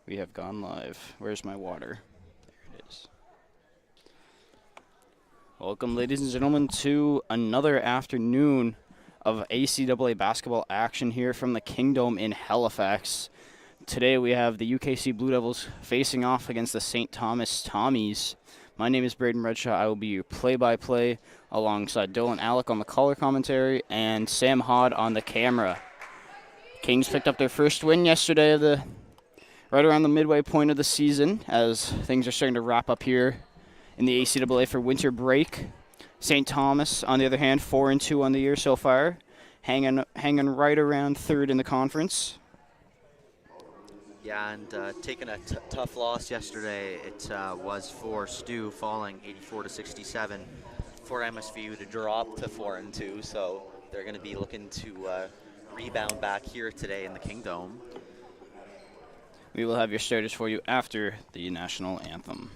We have gone live. Where's my water? There it is. Welcome, ladies and gentlemen, to another afternoon of ACAA basketball action here from the Kingdom in Halifax. Today we have the UKC Blue Devils facing off against the St. Thomas Tommies. My name is Braden Redshaw. I will be your play-by-play alongside Dylan Alec on the color commentary and Sam Hod on the camera. Kings picked up their first win yesterday right around the midway point of the season as things are starting to wrap up here in the ACAA for winter break. St. Thomas, on the other hand, 4-2 on the year so far, hanging right around third in the conference. Yeah, and taking a tough loss yesterday, it was for STU falling 84-67 for MSVU to drop to 4-2. So they're going to be looking to rebound back here today in the Kingdom. We will have your starters for you after the national anthem.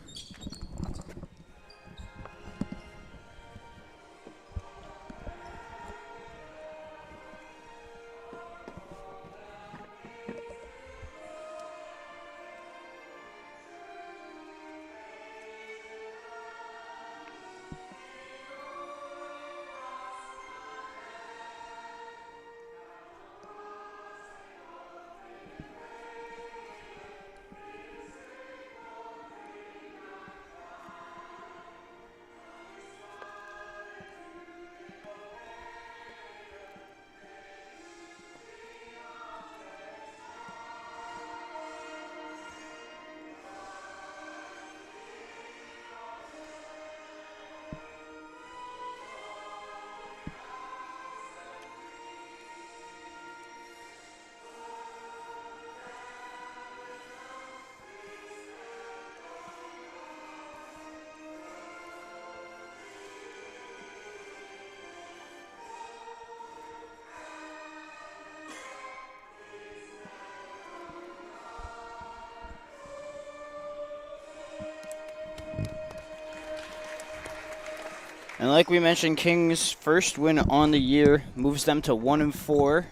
And like we mentioned, Kings' first win on the year moves them to 1-4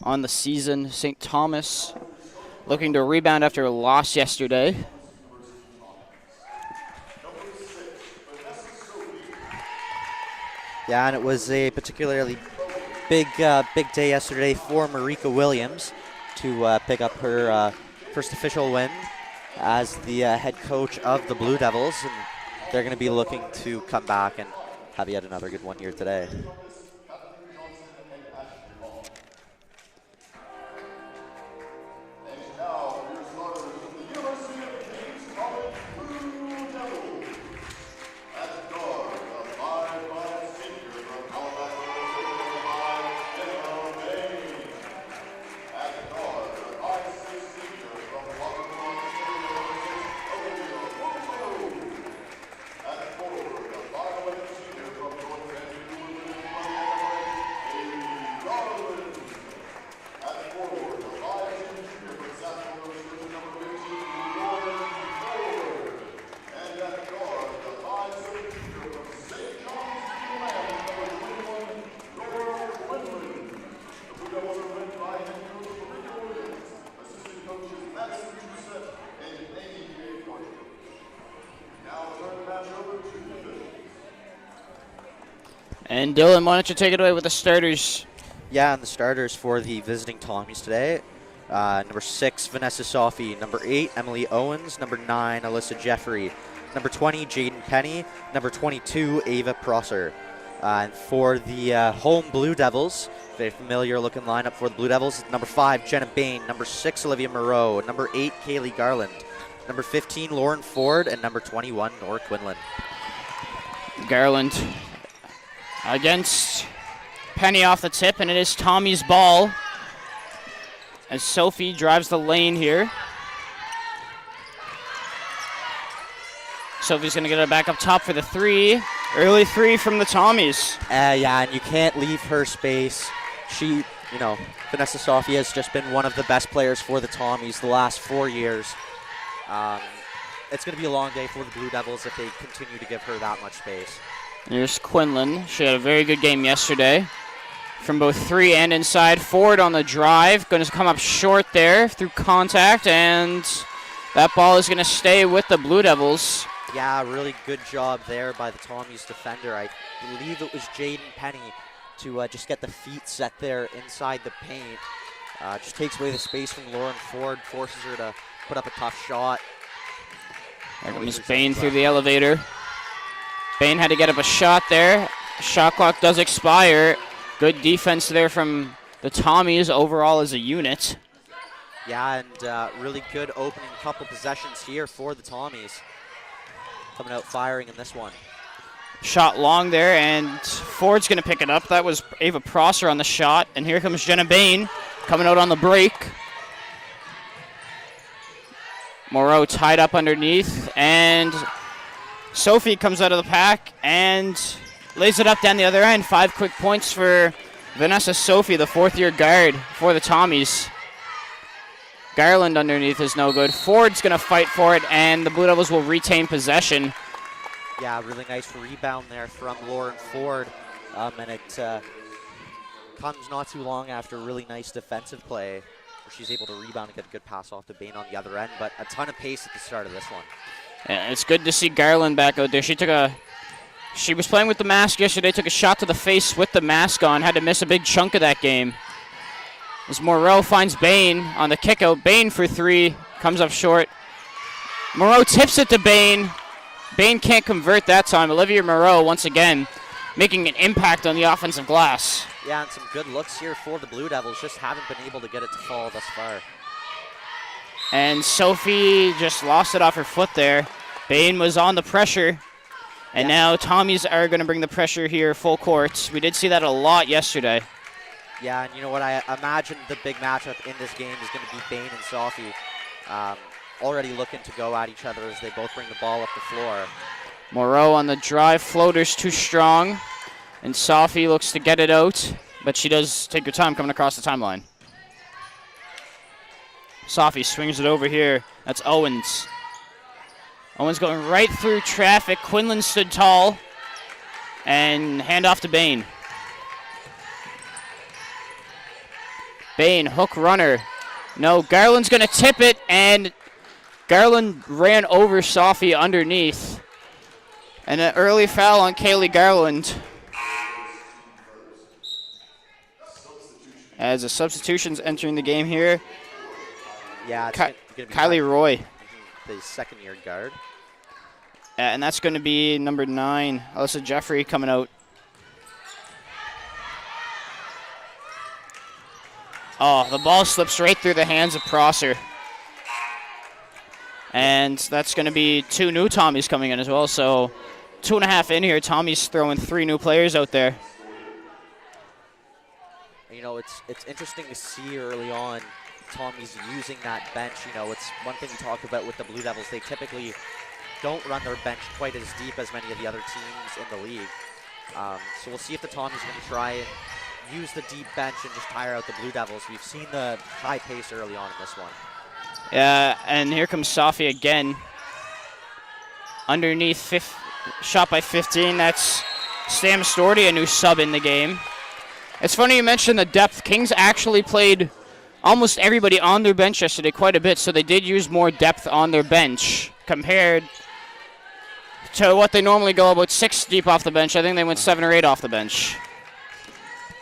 on the season. St. Thomas looking to rebound after a loss yesterday. Yeah, and it was a particularly big day yesterday for Marika Williams to pick up her first official win as the head coach of the Blue Devils. And they're going to be looking to come back and have yet another good one here today. And Dylan, why don't you take it away with the starters? Yeah, and the starters for the visiting Tommies today. Number 6, Vanessa Sophie. Number 8, Emily Owens. Number 9, Alyssa Jeffrey. Number 20, Jaden Penny. Number 22, Ava Prosser. And for the home Blue Devils, very familiar looking lineup for the Blue Devils. Number 5, Jenna Bain. Number 6, Olivia Moreau. Number 8, Kaylee Garland. Number 15, Lauren Ford. And number 21, Nora Quinlan. Garland against Penny off the tip, and it is Tommy's ball as Sophie drives the lane here. Sophie's going to get it back up top for the three. Early three from the Tommies. Yeah, and you can't leave her space. She, Vanessa Sophie has just been one of the best players for the Tommies the last 4 years. It's going to be a long day for the Blue Devils if they continue to give her that much space. Here's Quinlan. She had a very good game yesterday from both three and inside. Ford on the drive. Going to come up short there through contact, and That ball is going to stay with the Blue Devils. Yeah, really good job there by the Tommies defender. I believe it was Jaden Penny to just get the feet set there inside the paint. Just takes away the space from Lauren Ford, forces her to put up a tough shot. There comes Bain through the elevator. Bain had to get up a shot there. Shot clock does expire. Good defense there from the Tommies overall as a unit. Yeah, and really good opening couple possessions here for the Tommies. Coming out firing in this one. Shot long there, and Ford's going to pick it up. That was Ava Prosser on the shot, and here comes Jenna Bain coming out on the break. Moreau tied up underneath, and Sophie comes out of the pack and lays it up down the other end. 5 quick points for Vanessa Sophie, the fourth-year guard for the Tommies. Garland underneath is no good. Ford's going to fight for it, and the Blue Devils will retain possession. Yeah, really nice rebound there from Lauren Ford. And it comes not too long after a really nice defensive play where she's able to rebound and get a good pass off to Bain on the other end. But a ton of pace at the start of this one. Yeah, it's good to see Garland back out there. She was playing with the mask yesterday, took a shot to the face with the mask on, had to miss a big chunk of that game. As Moreau finds Bain on the kick out. Bain for three, comes up short. Moreau tips it to Bain. Bain can't convert that time. Olivia Moreau, once again, making an impact on the offensive glass. Yeah, and some good looks here for the Blue Devils. Just haven't been able to get it to fall thus far. And Sophie just lost it off her foot there. Bain was on the pressure. And now Tommies are going to bring the pressure here full court. We did see that a lot yesterday. Yeah, and you know what? I imagine the big matchup in this game is going to be Bain and Sophie. Already looking to go at each other as they both bring the ball up the floor. Moreau on the drive. Floater's too strong. And Sophie looks to get it out. But she does take her time coming across the timeline. Sophie swings it over here. That's Owens. Owens going right through traffic. Quinlan stood tall. And handoff to Bain. Bain, hook runner. No, Garland's going to tip it, and Garland ran over Sophie underneath. And an early foul on Kaylee Garland. As the substitutions entering the game here. Yeah, it's going to be Kylie Roy. The second-year guard. And that's going to be number 9, Alyssa Jeffrey, coming out. Oh, the ball slips right through the hands of Prosser. And that's going to be 2 new Tommies coming in as well. So 2.5 in here. Tommy's throwing 3 new players out there. You know, it's interesting to see early on Tommy's using that bench. You know, it's one thing we talk about with the Blue Devils. They typically don't run their bench quite as deep as many of the other teams in the league. So we'll see if the Tommy's going to try and use the deep bench and just tire out the Blue Devils. We've seen the high pace early on in this one. Yeah, and here comes Sophie again. Underneath, shot by 15. That's Stam Storty, a new sub in the game. It's funny you mentioned the depth. Kings actually played almost everybody on their bench yesterday quite a bit, so they did use more depth on their bench compared to what they normally go about 6 deep off the bench. I think they went 7 or 8 off the bench.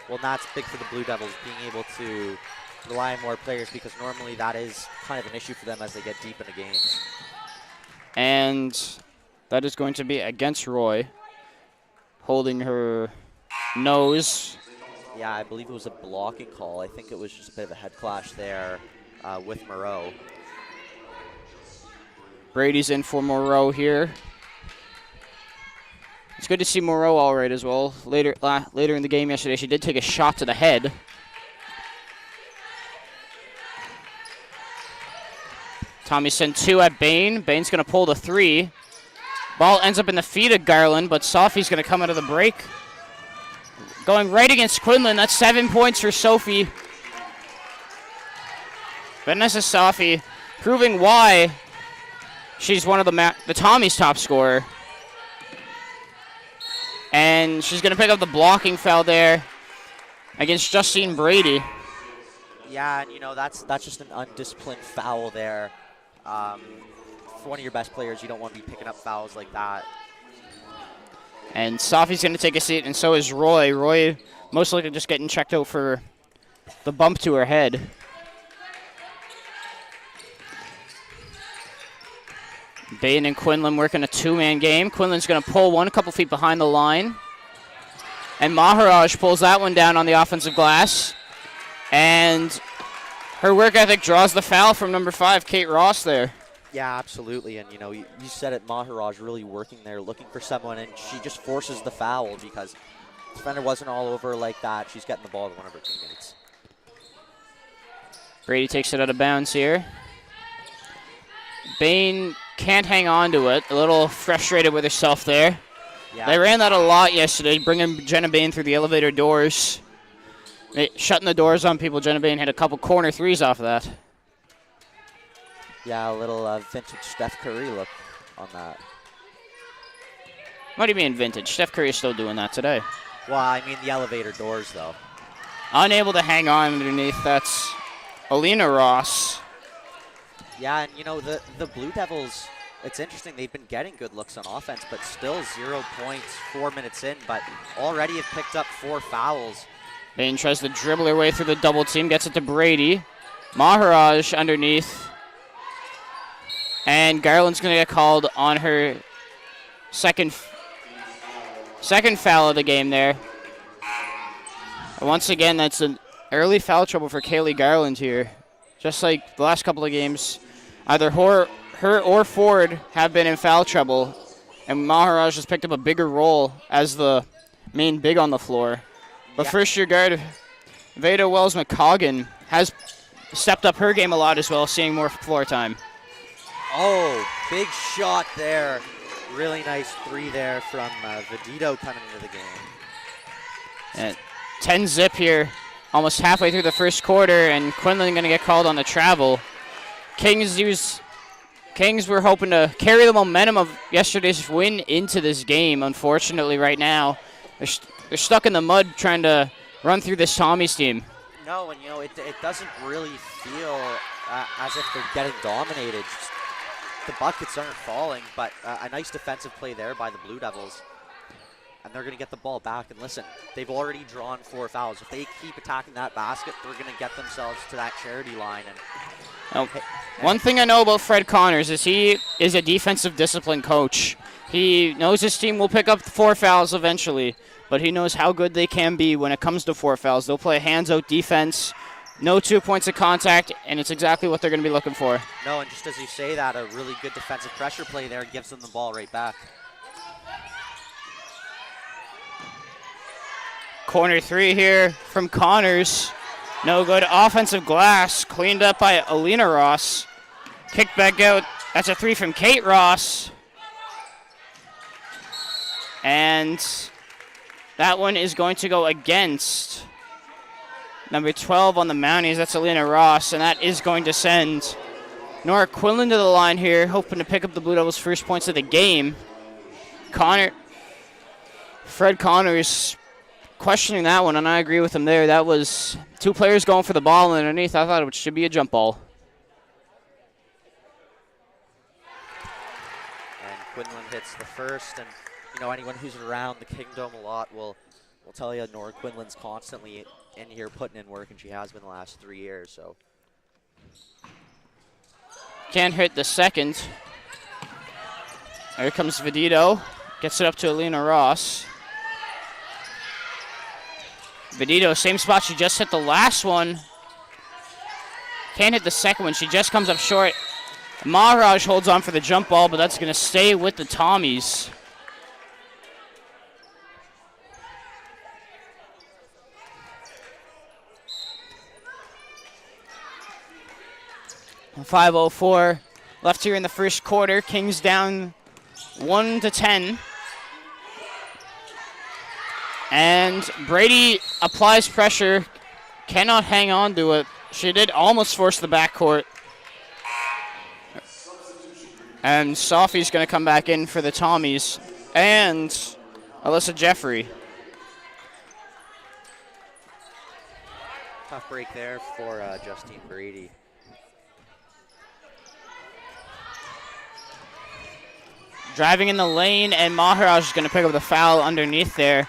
Well, that's big for the Blue Devils, being able to rely on more players, because normally that is kind of an issue for them as they get deep into games. And that is going to be against Roy, holding her nose. Yeah, I believe it was a blocking call. I think it was just a bit of a head clash there with Moreau. Brady's in for Moreau here. It's good to see Moreau all right as well. Later in the game yesterday, she did take a shot to the head. Tommy sent 2 at Bain. Bain's going to pull the 3. Ball ends up in the feet of Garland, but Sophie's going to come out of the break. Going right against Quinlan. That's 7 points for Sophie. Vanessa Sophie proving why she's one of the Tommy's top scorer. And she's going to pick up the blocking foul there against Justine Brady. Yeah, and you know, that's just an undisciplined foul there. For one of your best players, you don't want to be picking up fouls like that. And Safi's going to take a seat, and so is Roy. Roy most likely just getting checked out for the bump to her head. Bain and Quinlan working a two-man game. Quinlan's going to pull one a couple feet behind the line. And Maharaj pulls that one down on the offensive glass. And her work ethic draws the foul from number 5, Kate Ross there. Yeah, absolutely. And, you said it, Maharaj really working there, looking for someone, and she just forces the foul because the defender wasn't all over her like that. She's getting the ball to one of her teammates. Brady takes it out of bounds here. Bain can't hang on to it. A little frustrated with herself there. Yeah. They ran that a lot yesterday, bringing Jenna Bain through the elevator doors. Shutting the doors on people. Jenna Bain hit a couple corner threes off of that. Yeah, a little vintage Steph Curry look on that. What do you mean vintage? Steph Curry is still doing that today. Well, I mean the elevator doors, though. Unable to hang on underneath. That's Alina Ross. Yeah, and the Blue Devils, it's interesting. They've been getting good looks on offense, but still 0 points 4 minutes in, but already have picked up 4 fouls. Bain tries to dribble her way through the double team, gets it to Brady. Maharaj underneath. And Garland's going to get called on her second foul of the game there. Once again, that's an early foul trouble for Kaylee Garland here. Just like the last couple of games, either her or Ford have been in foul trouble, and Maharaj has picked up a bigger role as the main big on the floor. But first-year guard Veda Wells-McCoggan has stepped up her game a lot as well, seeing more floor time. Oh, big shot there. Really nice 3 there from Vedito coming into the game. And 10-zip here, almost halfway through the first quarter, and Quinlan going to get called on the travel. Kings were hoping to carry the momentum of yesterday's win into this game. Unfortunately, right now, they're stuck in the mud trying to run through this Tommy's team. No, and it doesn't really feel as if they're getting dominated. Just the buckets aren't falling, but a nice defensive play there by the Blue Devils. And they're going to get the ball back. And listen, they've already drawn 4 fouls. If they keep attacking that basket, they're going to get themselves to that charity line. And one thing I know about Fred Connors is he is a defensive discipline coach. He knows his team will pick up 4 fouls eventually, but he knows how good they can be when it comes to 4 fouls. They'll play hands-out defense, no 2 points of contact, and it's exactly what they're going to be looking for. No, and just as you say that, a really good defensive pressure play there gives them the ball right back. Corner 3 here from Connors. No good. Offensive glass cleaned up by Alina Ross. Kicked back out. That's a 3 from Kate Ross. And that one is going to go against number 12 on the Mounties. That's Alina Ross. And that is going to send Nora Quinlan to the line here, hoping to pick up the Blue Devils' first points of the game. Fred Connors questioning that one, and I agree with him there. That was 2 players going for the ball underneath. I thought it should be a jump ball. And Quinlan hits the first, and anyone who's around the Kingdom a lot will tell you Nora Quinlan's constantly in here putting in work, and she has been the last 3 years. So Can't hit the second. Here comes Vedito. Gets it up to Alina Ross. Vedito, same spot she just hit the last one. Can't hit the second one. She just comes up short. Maharaj holds on for the jump ball, but that's going to stay with the Tommies. .504 left here in the first quarter. Kings down 1-10. And Brady applies pressure, cannot hang on to it. She did almost force the backcourt. And Sophie's going to come back in for the Tommies. And Alyssa Jeffrey. Tough break there for Justine Brady. Driving in the lane, and Maharaj is going to pick up the foul underneath there.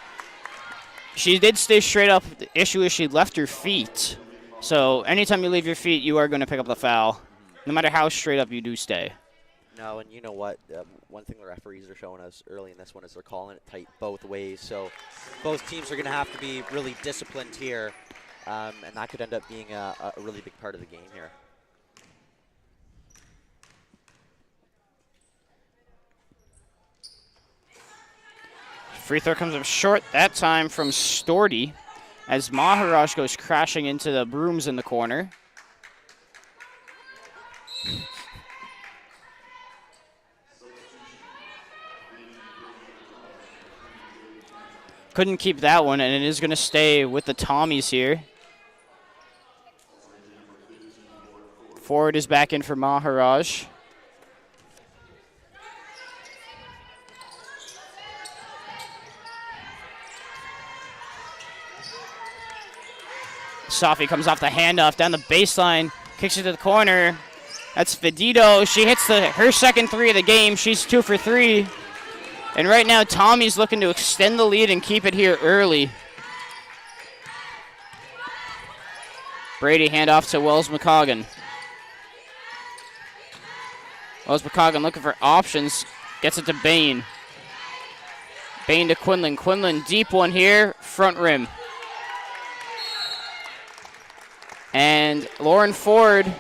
She did stay straight up. The issue is she left her feet. So anytime you leave your feet, you are going to pick up the foul, no matter how straight up you do stay. No, and you know what? One thing the referees are showing us early in this one is they're calling it tight both ways. So both teams are going to have to be really disciplined here, and that could end up being a really big part of the game here. Free throw comes up short that time from Storty as Maharaj goes crashing into the brooms in the corner. Couldn't keep that one, and it is going to stay with the Tommies here. Forward is back in for Maharaj. Safi comes off the handoff down the baseline, kicks it to the corner. That's Vedito. She hits her second three of the game. She's 2 for 3. And right now, Tommy's looking to extend the lead and keep it here early. Brady handoff to Wells McCoggan. Wells McCoggan looking for options. Gets it to Bain. Bain to Quinlan. Quinlan, deep one here, front rim. And Lauren Ford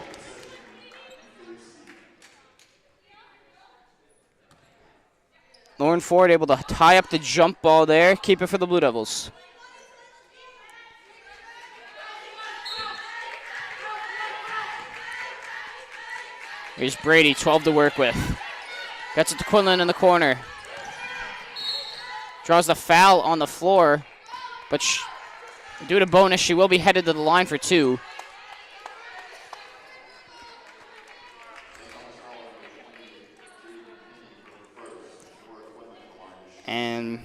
able to tie up the jump ball there, keep it for the Blue Devils. Here's Brady, 12 to work with. Gets it to Quinlan in the corner. Draws the foul on the floor, but due to bonus, she will be headed to the line for 2. And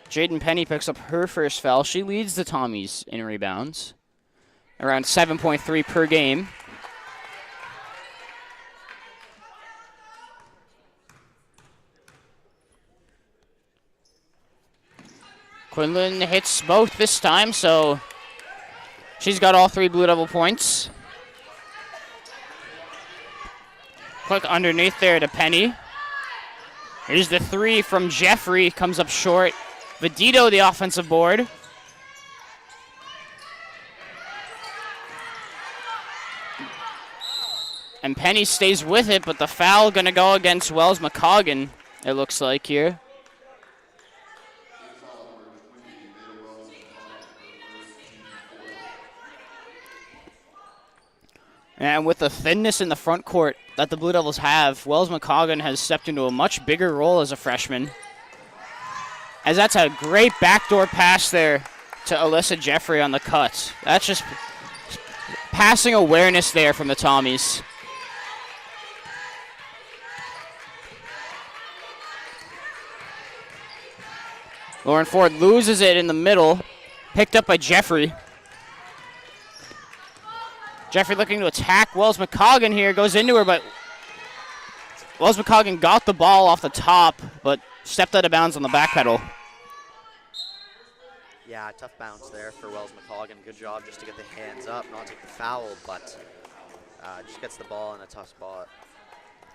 Jaden Penny picks up her first foul. She leads the Tommies in rebounds, around 7.3 per game. Quinlan hits both this time, so she's got all 3 Blue Devil points. Quick underneath there to Penny. Here's the 3 from Jeffrey, comes up short. Vedito, the offensive board. And Penny stays with it, but the foul going to go against Wells McCoggan, it looks like here. And with the thinness in the front court that the Blue Devils have, Wells McCoggan has stepped into a much bigger role as a freshman. As that's a great backdoor pass there to Alyssa Jeffrey on the cut. That's just passing awareness there from the Tommies. Lauren Ford loses it in the middle, picked up by Jeffrey. Jeffrey looking to attack Wells McCoggan here, goes into her, but Wells McCoggan got the ball off the top, but stepped out of bounds on the back pedal. Yeah, tough bounce there for Wells McCoggan. Good job just to get the hands up, not take the foul, but just gets the ball in a tough spot.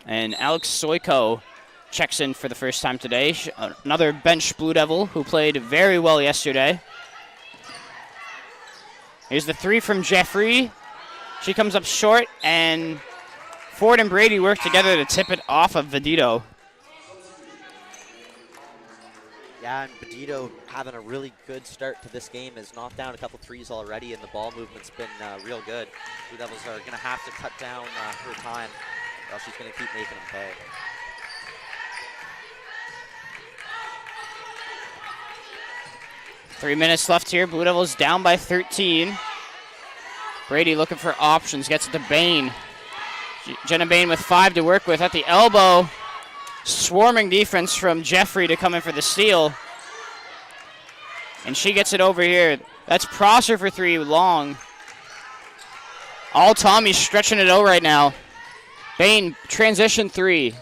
And Alex Soiko checks in for the first time today. Another bench Blue Devil who played very well yesterday. Here's the 3 from Jeffrey. She comes up short, and Ford and Brady work together to tip it off of Vedito. Yeah, and Vedito having a really good start to this game, has knocked down a couple threes already, and the ball movement's been real good. Blue Devils are going to have to cut down her time, or else she's going to keep making them pay. Three minutes left here. Blue Devils down by 13. Brady looking for options, gets it to Bain. Jenna Bain with 5 to work with at the elbow. Swarming defense from Jeffrey to come in for the steal. And she gets it over here. That's Prosser for 3, long. All Tommy's stretching it out right now. Bain, transition 3.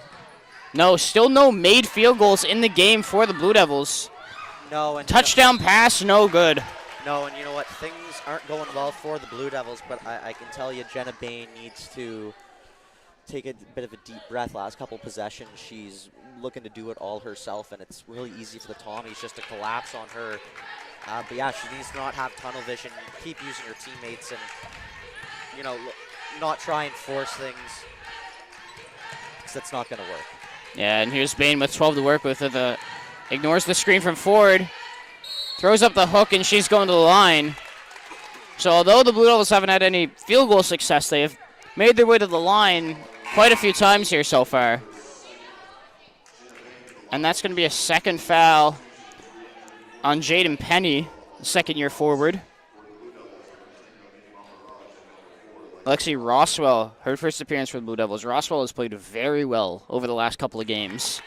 No, still no made field goals in the game for the Blue Devils. No, and Touchdown pass, no good. No, and you know what? Things aren't going well for the Blue Devils, but I can tell you Jenna Bain needs to take a bit of a deep breath. Last couple possessions, she's looking to do it all herself, and it's really easy for the Tommies just to collapse on her. But yeah, she needs to not have tunnel vision, keep using her teammates, and, you know, not try and force things, because that's not going to work. Yeah, and here's Bain with 12 to work with. Ignores the screen from Ford. Throws up the hook, and she's going to the line. So although the Blue Devils haven't had any field goal success, they have made their way to the line quite a few times here so far. And that's going to be a second foul on Jaden Penny, the second-year forward. Alexi Roswell, her first appearance for the Blue Devils. Roswell has played very well over the last couple of games.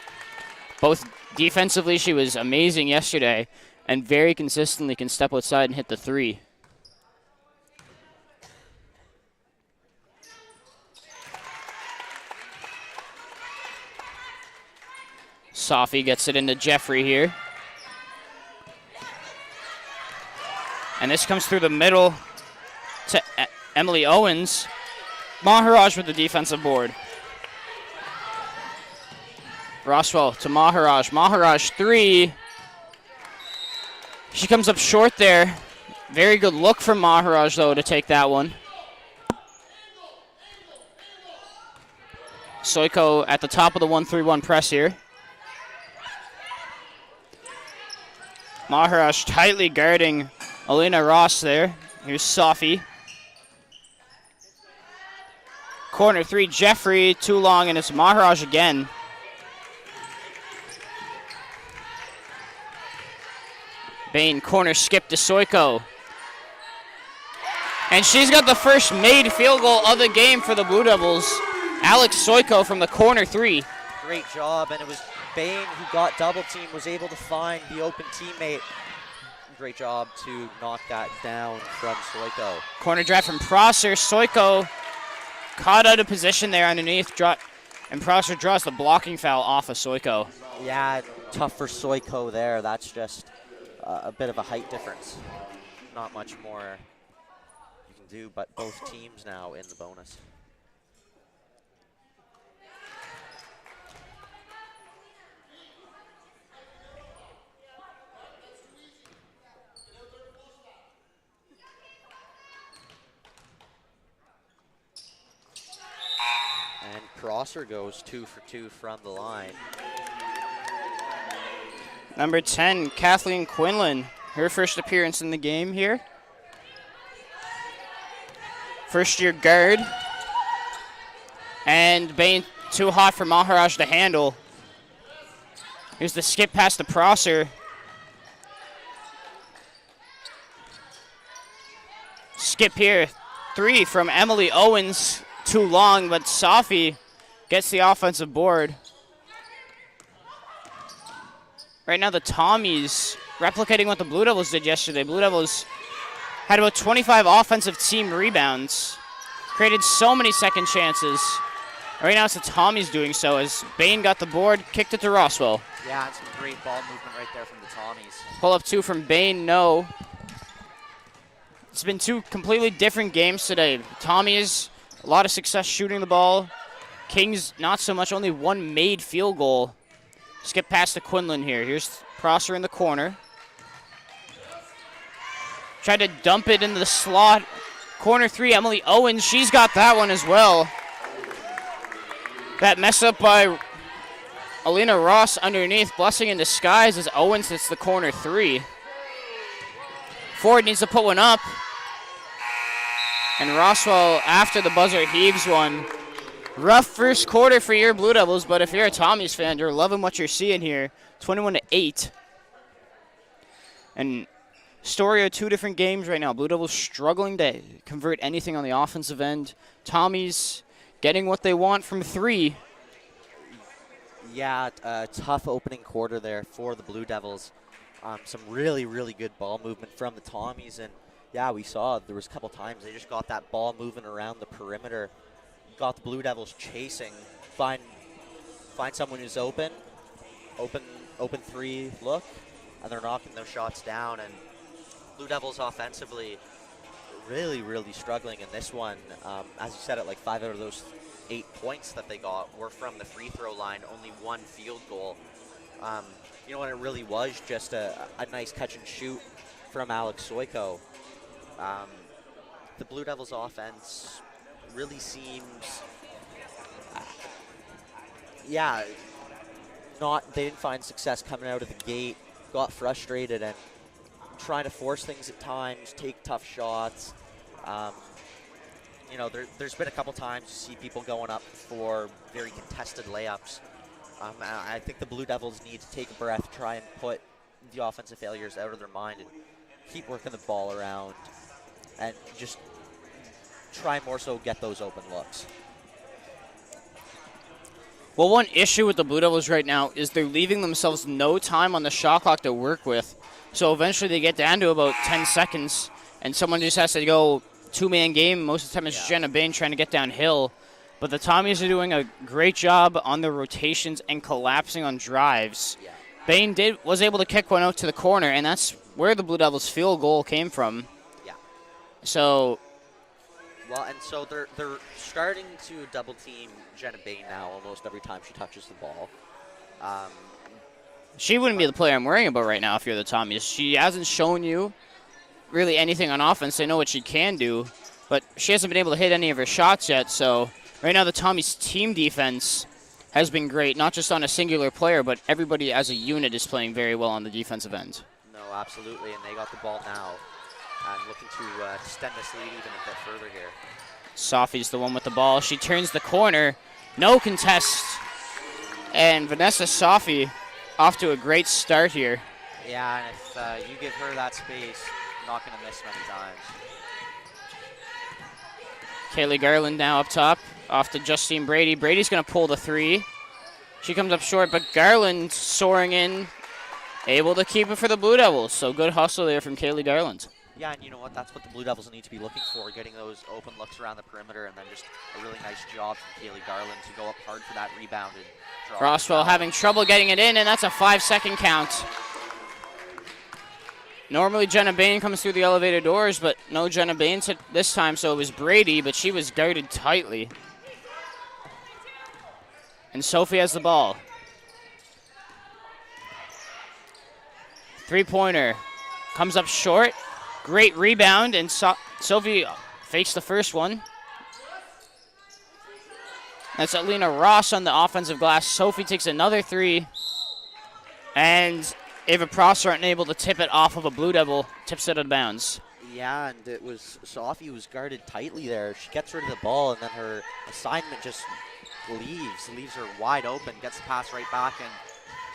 Both defensively, she was amazing yesterday, and very consistently can step outside and hit the three. Safi gets it into Jeffrey here. And this comes through the middle to Emily Owens. Maharaj with the defensive board. Roswell to Maharaj. Maharaj three. She comes up short there. Very good look from Maharaj, though, to take that one. Soiko at the top of the 1-3-1 press here. Maharaj tightly guarding Alina Ross there. Here's Safi. Corner three, Jeffrey, too long, and it's Maharaj again. Bain, corner skip to Soiko. And she's got the first made field goal of the game for the Blue Devils. Alex Soiko from the corner three. Great job, and it was Bain who got double teamed, was able to find the open teammate. Great job to knock that down from Soiko. Corner drive from Prosser. Soiko caught out of position there underneath, and Prosser draws the blocking foul off of Soiko. Yeah, tough for Soiko there. That's just a bit of a height difference. Not much more you can do, but both teams now in the bonus. And Prosser goes 2 for 2 from the line. Number 10, Kathleen Quinlan, her first appearance in the game here. First year guard. And Bain too hot for Maharaj to handle. Here's the skip past the Prosser. Skip here, 3 from Emily Owens. Too long, but Safi gets the offensive board. Right now the Tommies replicating what the Blue Devils did yesterday. Blue Devils had about 25 offensive team rebounds, created so many second chances. Right now it's the Tommies doing so as Bain got the board, kicked it to Roswell. Yeah, it's some great ball movement right there from the Tommies. Pull up 2 from Bain, no. It's been 2 completely different games today. Tommies, a lot of success shooting the ball. Kings, not so much, only 1 made field goal. Skip past to Quinlan here. Here's Prosser in the corner. Tried to dump it into the slot. Corner 3, Emily Owens. She's got that one as well. That mess up by Alina Ross underneath. Blessing in disguise as Owens hits the corner 3. Ford needs to put one up. And Roswell, after the buzzer, heaves one. Rough first quarter for your Blue Devils, but if you're a Tommies fan, you're loving what you're seeing here. 21-8. And story of 2 different games right now. Blue Devils struggling to convert anything on the offensive end. Tommies getting what they want from 3. Yeah, tough opening quarter there for the Blue Devils. Some really, really good ball movement from the Tommies, and yeah, we saw there was a couple times they just got that ball moving around the perimeter, got the Blue Devils chasing, find someone who's open, open three look, and they're knocking those shots down. And Blue Devils offensively really, really struggling in this one. As you said, 5 out of those 8 points that they got were from the free throw line, only 1 field goal. You know, and it really was just a nice catch and shoot from Alex Soyko. The Blue Devils offense really seems, they didn't find success coming out of the gate, got frustrated and trying to force things at times, take tough shots. You know, there's been a couple times you see people going up for very contested layups. I think the Blue Devils need to take a breath, try and put the offensive failures out of their mind and keep working the ball around and just try more so get those open looks. Well, one issue with the Blue Devils right now is they're leaving themselves no time on the shot clock to work with. So eventually they get down to about 10 seconds, and someone just has to go two-man game. Most of the time it's Jenna Bain trying to get downhill. But the Tommies are doing a great job on the rotations and collapsing on drives. Yeah. Bain was able to kick one out to the corner, and that's where the Blue Devils' field goal came from. Yeah. So... Well, and so they're starting to double team Jenna Bain now almost every time she touches the ball. She wouldn't be the player I'm worrying about right now if you're the Tommies. She hasn't shown you really anything on offense. They know what she can do, but she hasn't been able to hit any of her shots yet. So right now the Tommies' team defense has been great, not just on a singular player, but everybody as a unit is playing very well on the defensive end. No, absolutely, and they got the ball now. And looking to extend this lead even a bit further here. Sophie's the one with the ball. She turns the corner. No contest. And Vanessa Sophie off to a great start here. Yeah, and if you give her that space, not going to miss many times. Kaylee Garland now up top, off to Justine Brady. Brady's going to pull the three. She comes up short, but Garland soaring in, able to keep it for the Blue Devils. So good hustle there from Kaylee Garland. Yeah, and you know what? That's what the Blue Devils need to be looking for, getting those open looks around the perimeter, and then just a really nice job from Kaylee Garland to go up hard for that rebound and draw. Roswell having trouble getting it in, and that's a 5-second count. Normally Jenna Bain comes through the elevator doors, but no Jenna Bain this time, so it was Brady, but she was guarded tightly. And Sophie has the ball. Three-pointer comes up short. Great rebound, and Sophie fakes the first one. That's Alina Ross on the offensive glass. Sophie takes another three, and Ava Prosser unable to tip it off of a Blue Devil, tips it out of bounds. Yeah, and it was Sophie was guarded tightly there. She gets rid of the ball, and then her assignment just leaves her wide open, gets the pass right back, and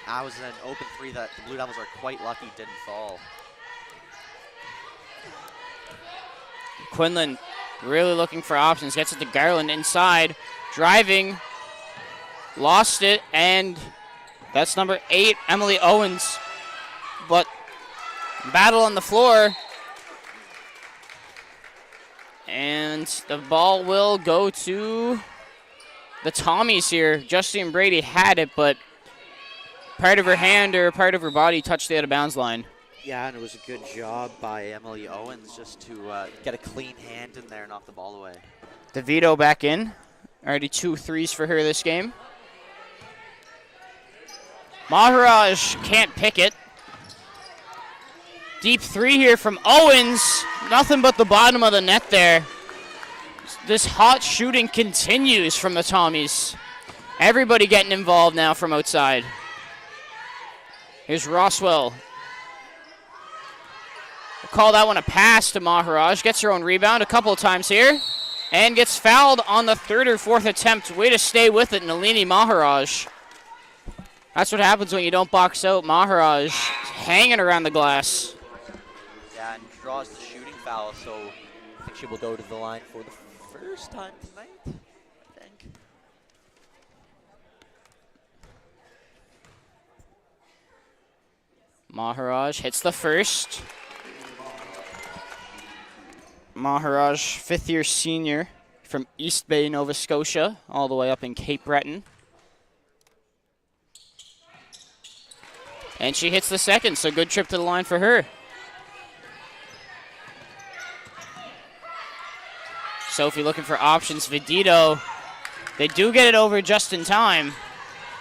that was an open three that the Blue Devils are quite lucky didn't fall. Quinlan really looking for options, gets it to Garland inside, driving, lost it, and that's number 8, Emily Owens. But battle on the floor, and the ball will go to the Tommies here. Justine Brady had it, but part of her hand or part of her body touched the out of bounds line. Yeah, and it was a good job by Emily Owens just to get a clean hand in there and knock the ball away. DeVito back in. Already 2 threes for her this game. Maharaj can't pick it. Deep three here from Owens. Nothing but the bottom of the net there. This hot shooting continues from the Tommies. Everybody getting involved now from outside. Here's Roswell. We'll call that one a pass to Maharaj. Gets her own rebound a couple of times here. And gets fouled on the 3rd or 4th attempt. Way to stay with it, Nalini Maharaj. That's what happens when you don't box out. Maharaj hanging around the glass. Yeah, and draws the shooting foul, so I think she will go to the line for the first time tonight, I think. Maharaj hits the first. Maharaj, 5th-year senior from East Bay, Nova Scotia, all the way up in Cape Breton. And she hits the second, so good trip to the line for her. Sophie looking for options. Vidito, they do get it over just in time.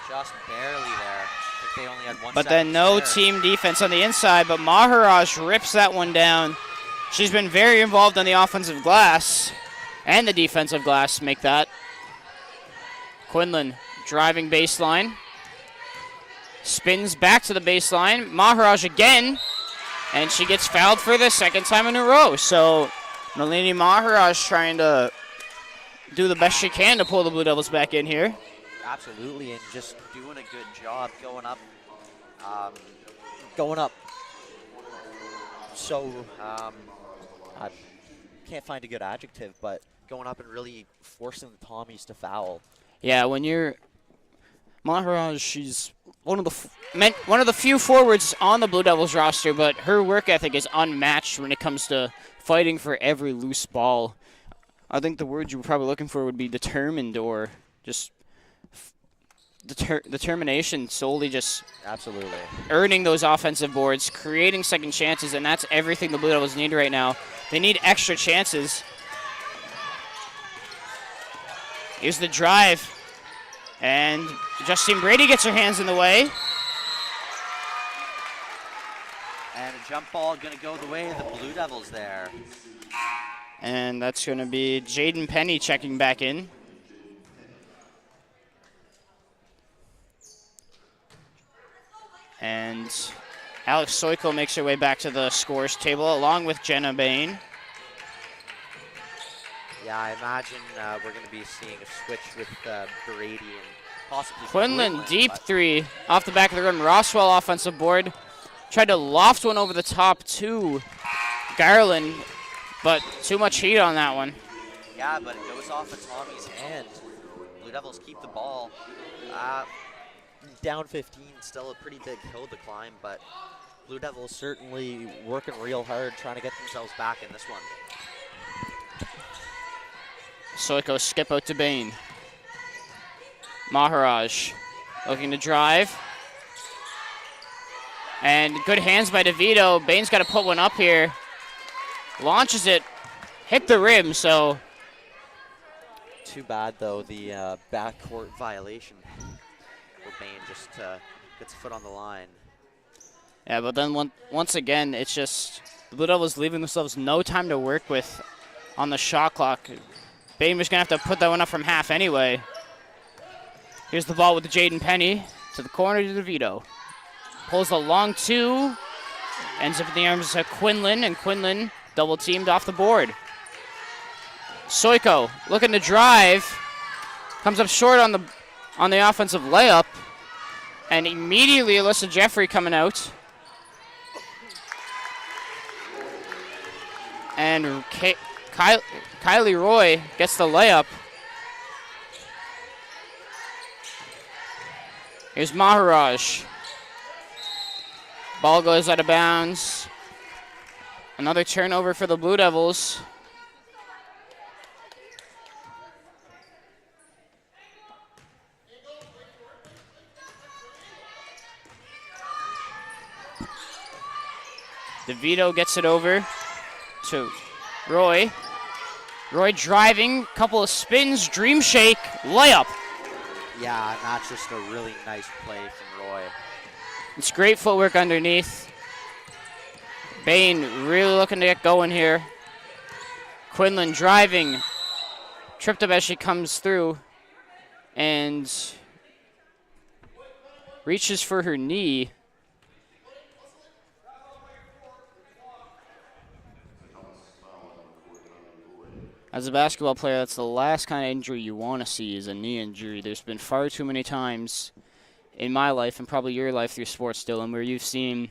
Just barely there. I think they only had 1 But second then no spare. team defense on the inside, but Maharaj rips that one down. She's been very involved on the offensive glass and the defensive glass make that. Quinlan driving baseline. Spins back to the baseline. Maharaj again, and she gets fouled for the second time in a row. So Nalini Maharaj trying to do the best she can to pull the Blue Devils back in here. Absolutely, and just doing a good job going up. Going up. So, I can't find a good adjective, but going up and really forcing the Tommies to foul. Yeah, when you're Maharaj, she's one of the few forwards on the Blue Devils roster, but her work ethic is unmatched when it comes to fighting for every loose ball. I think the word you were probably looking for would be determined, or just determination, solely just Absolutely. earning those offensive boards, creating second chances, and that's everything the Blue Devils need right now. They need extra chances. Here's the drive, and Justine Brady gets her hands in the way. And a jump ball going to go the way of the Blue Devils there. And that's going to be Jaden Penny checking back in. And Alex Soiko makes her way back to the scores table along with Jenna Bain. Yeah, I imagine we're going to be seeing a switch with Brady and possibly Quinlan, deep but three off the back of the rim. Roswell offensive board. Tried to loft one over the top to Garland, but too much heat on that one. Yeah, but it goes off of Tommy's hand. Blue Devils keep the ball. Down 15, still a pretty big hill to climb, but Blue Devils certainly working real hard trying to get themselves back in this one. Soiko skip out to Bain. Maharaj looking to drive. And good hands by DeVito. Bain's got to put one up here. Launches it. Hit the rim, so. Too bad, though, the backcourt violation where Bain just gets a foot on the line. Yeah, but then once again, it's just the Blue Devils leaving themselves no time to work with on the shot clock. Bain was going to have to put that one up from half anyway. Here's the ball with Jaden Penny to the corner to DeVito. Pulls the long two. Ends up in the arms of Quinlan, and Quinlan double teamed off the board. Soiko looking to drive. Comes up short on the offensive layup. And immediately Alyssa Jeffrey coming out. And Kylie Roy gets the layup. Here's Maharaj. Ball goes out of bounds. Another turnover for the Blue Devils. DeVito gets it over to Roy. Roy driving, couple of spins, dream shake, layup. Yeah, and that's just a really nice play from Roy. It's great footwork underneath. Bain really looking to get going here. Quinlan driving, tripped up as she comes through, and reaches for her knee. As a basketball player, that's the last kind of injury you want to see, is a knee injury. There's been far too many times in my life, and probably your life through sports, Dylan, where you've seen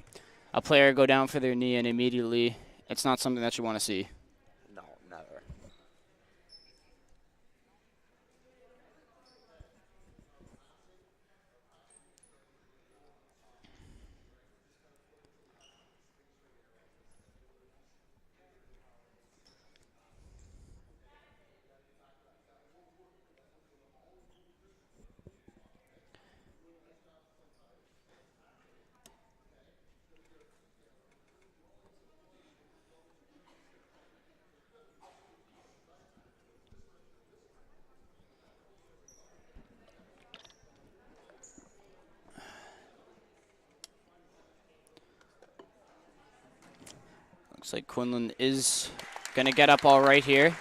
a player go down for their knee and immediately it's not something that you want to see. No, never. Looks like Quinlan is going to get up all right here.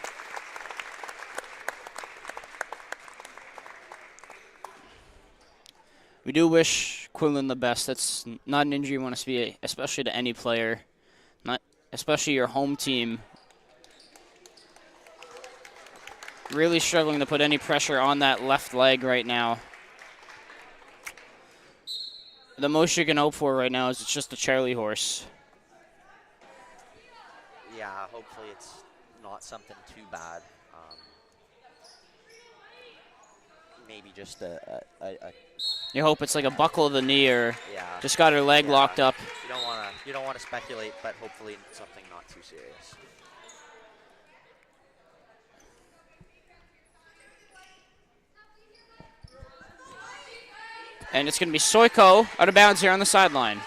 We do wish Quinlan the best. That's not an injury you want to see, especially to any player, not especially your home team. Really struggling to put any pressure on that left leg right now. The most you can hope for right now is it's just a Charlie horse. Yeah, hopefully it's not something too bad. Maybe just a You hope it's like a buckle of the knee or yeah. just got her leg locked up. You don't want to speculate, but hopefully something not too serious. And it's going to be Soiko out of bounds here on the sideline.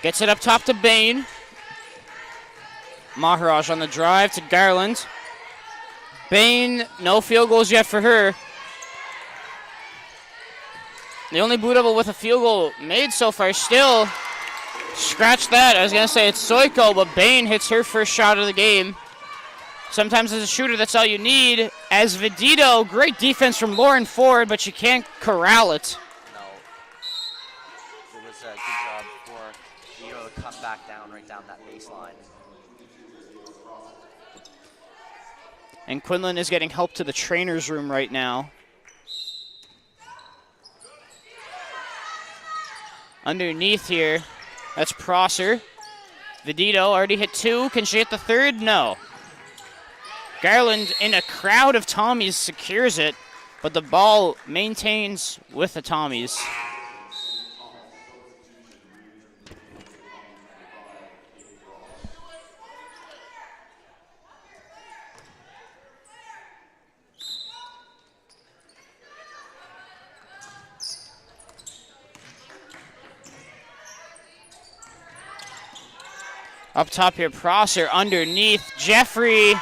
Gets it up top to Bain. Maharaj on the drive to Garland. Bain, no field goals yet for her. The only Blue Devil with a field goal made so far still. Scratch that. I was going to say it's Soiko, but Bain hits her first shot of the game. Sometimes as a shooter, that's all you need. As Vidito, great defense from Lauren Ford, but you can't corral it. No. It was a good job for Vidito to come back down, right down that baseline. And Quinlan is getting help to the trainer's room right now. Underneath here, that's Prosser. Vidito already hit 2. Can she hit the 3rd? No. Garland, in a crowd of Tommies, secures it, but the ball maintains with the Tommies. Up top here, Prosser underneath. Jeffrey,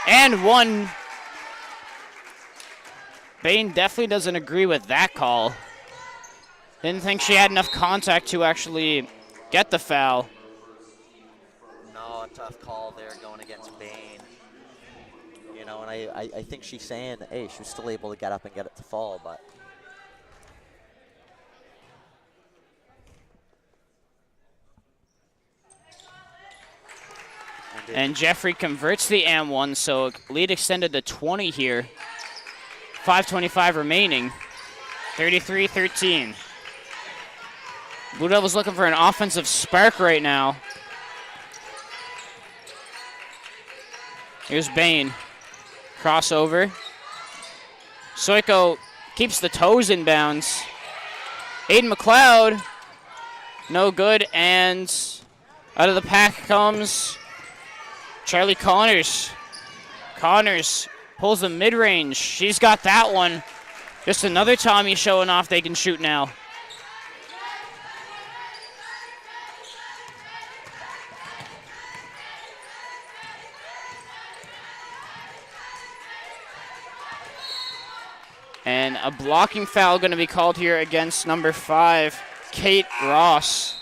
and 1. Bain definitely doesn't agree with that call. Didn't think she had enough contact to actually get the foul. No, a tough call there going against Bain. You know, and I think she's saying, hey, she was still able to get up and get it to fall, but. And Jeffrey converts the M1, so lead extended to 20 here. 5:25 remaining. 33-13. Blue Devils looking for an offensive spark right now. Here's Bain. Crossover. Soiko keeps the toes in bounds. Aiden McLeod. No good, and out of the pack comes Charlie Connors. Connors pulls the mid-range. She's got that one. Just another Tommy showing off they can shoot now. And a blocking foul going to be called here against number 5, Kate Ross.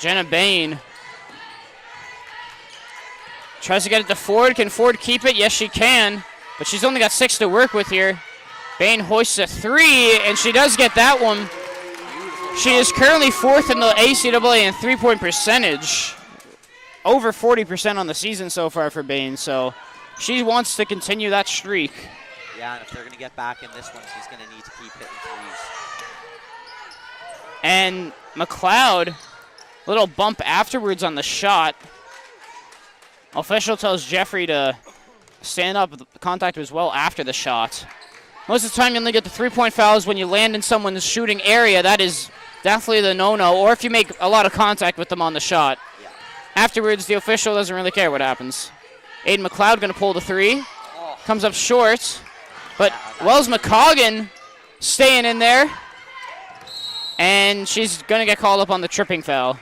Jenna Bain tries to get it to Ford. Can Ford keep it? Yes, she can. But she's only got 6 to work with here. Bain hoists a 3, and she does get that one. She is currently 4th in the ACAA in three-point percentage. Over 40% on the season so far for Bain, so she wants to continue that streak. Yeah, and if they're going to get back in this one, she's going to need to keep hitting threes. And McLeod, little bump afterwards on the shot. Official tells Jeffrey to stand up. Contact as well after the shot. Most of the time you only get the three-point fouls when you land in someone's shooting area. That is definitely the no-no, or if you make a lot of contact with them on the shot. Yeah. Afterwards, the official doesn't really care what happens. Aiden McLeod going to pull the 3. Comes up short. But Wells McCoggan staying in there. And she's going to get called up on the tripping foul.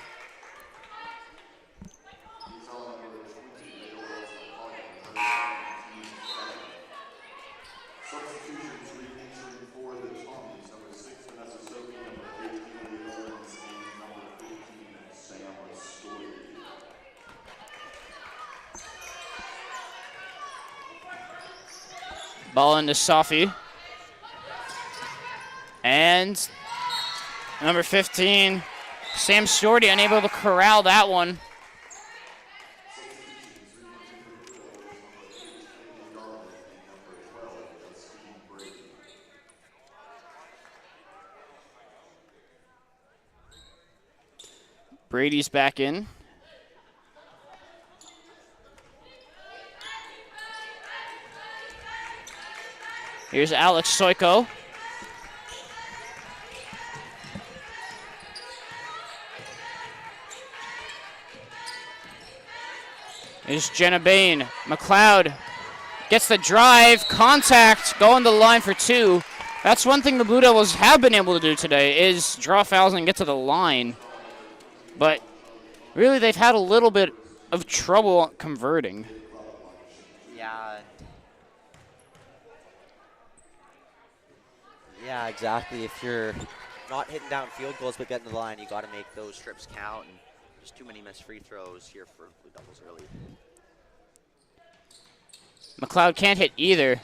Ball into Safi. And number 15, Sam Storty, unable to corral that one. Brady's back in. Here's Alex Soiko. Here's Jenna Bain. McLeod gets the drive, contact, going to the line for 2. That's one thing the Blue Devils have been able to do today is draw fouls and get to the line. But really, they've had a little bit of trouble converting. Yeah. Yeah, exactly. If you're not hitting down field goals but getting to the line, you got to make those trips count. And just too many missed free throws here for Blue Devils early. McLeod can't hit either.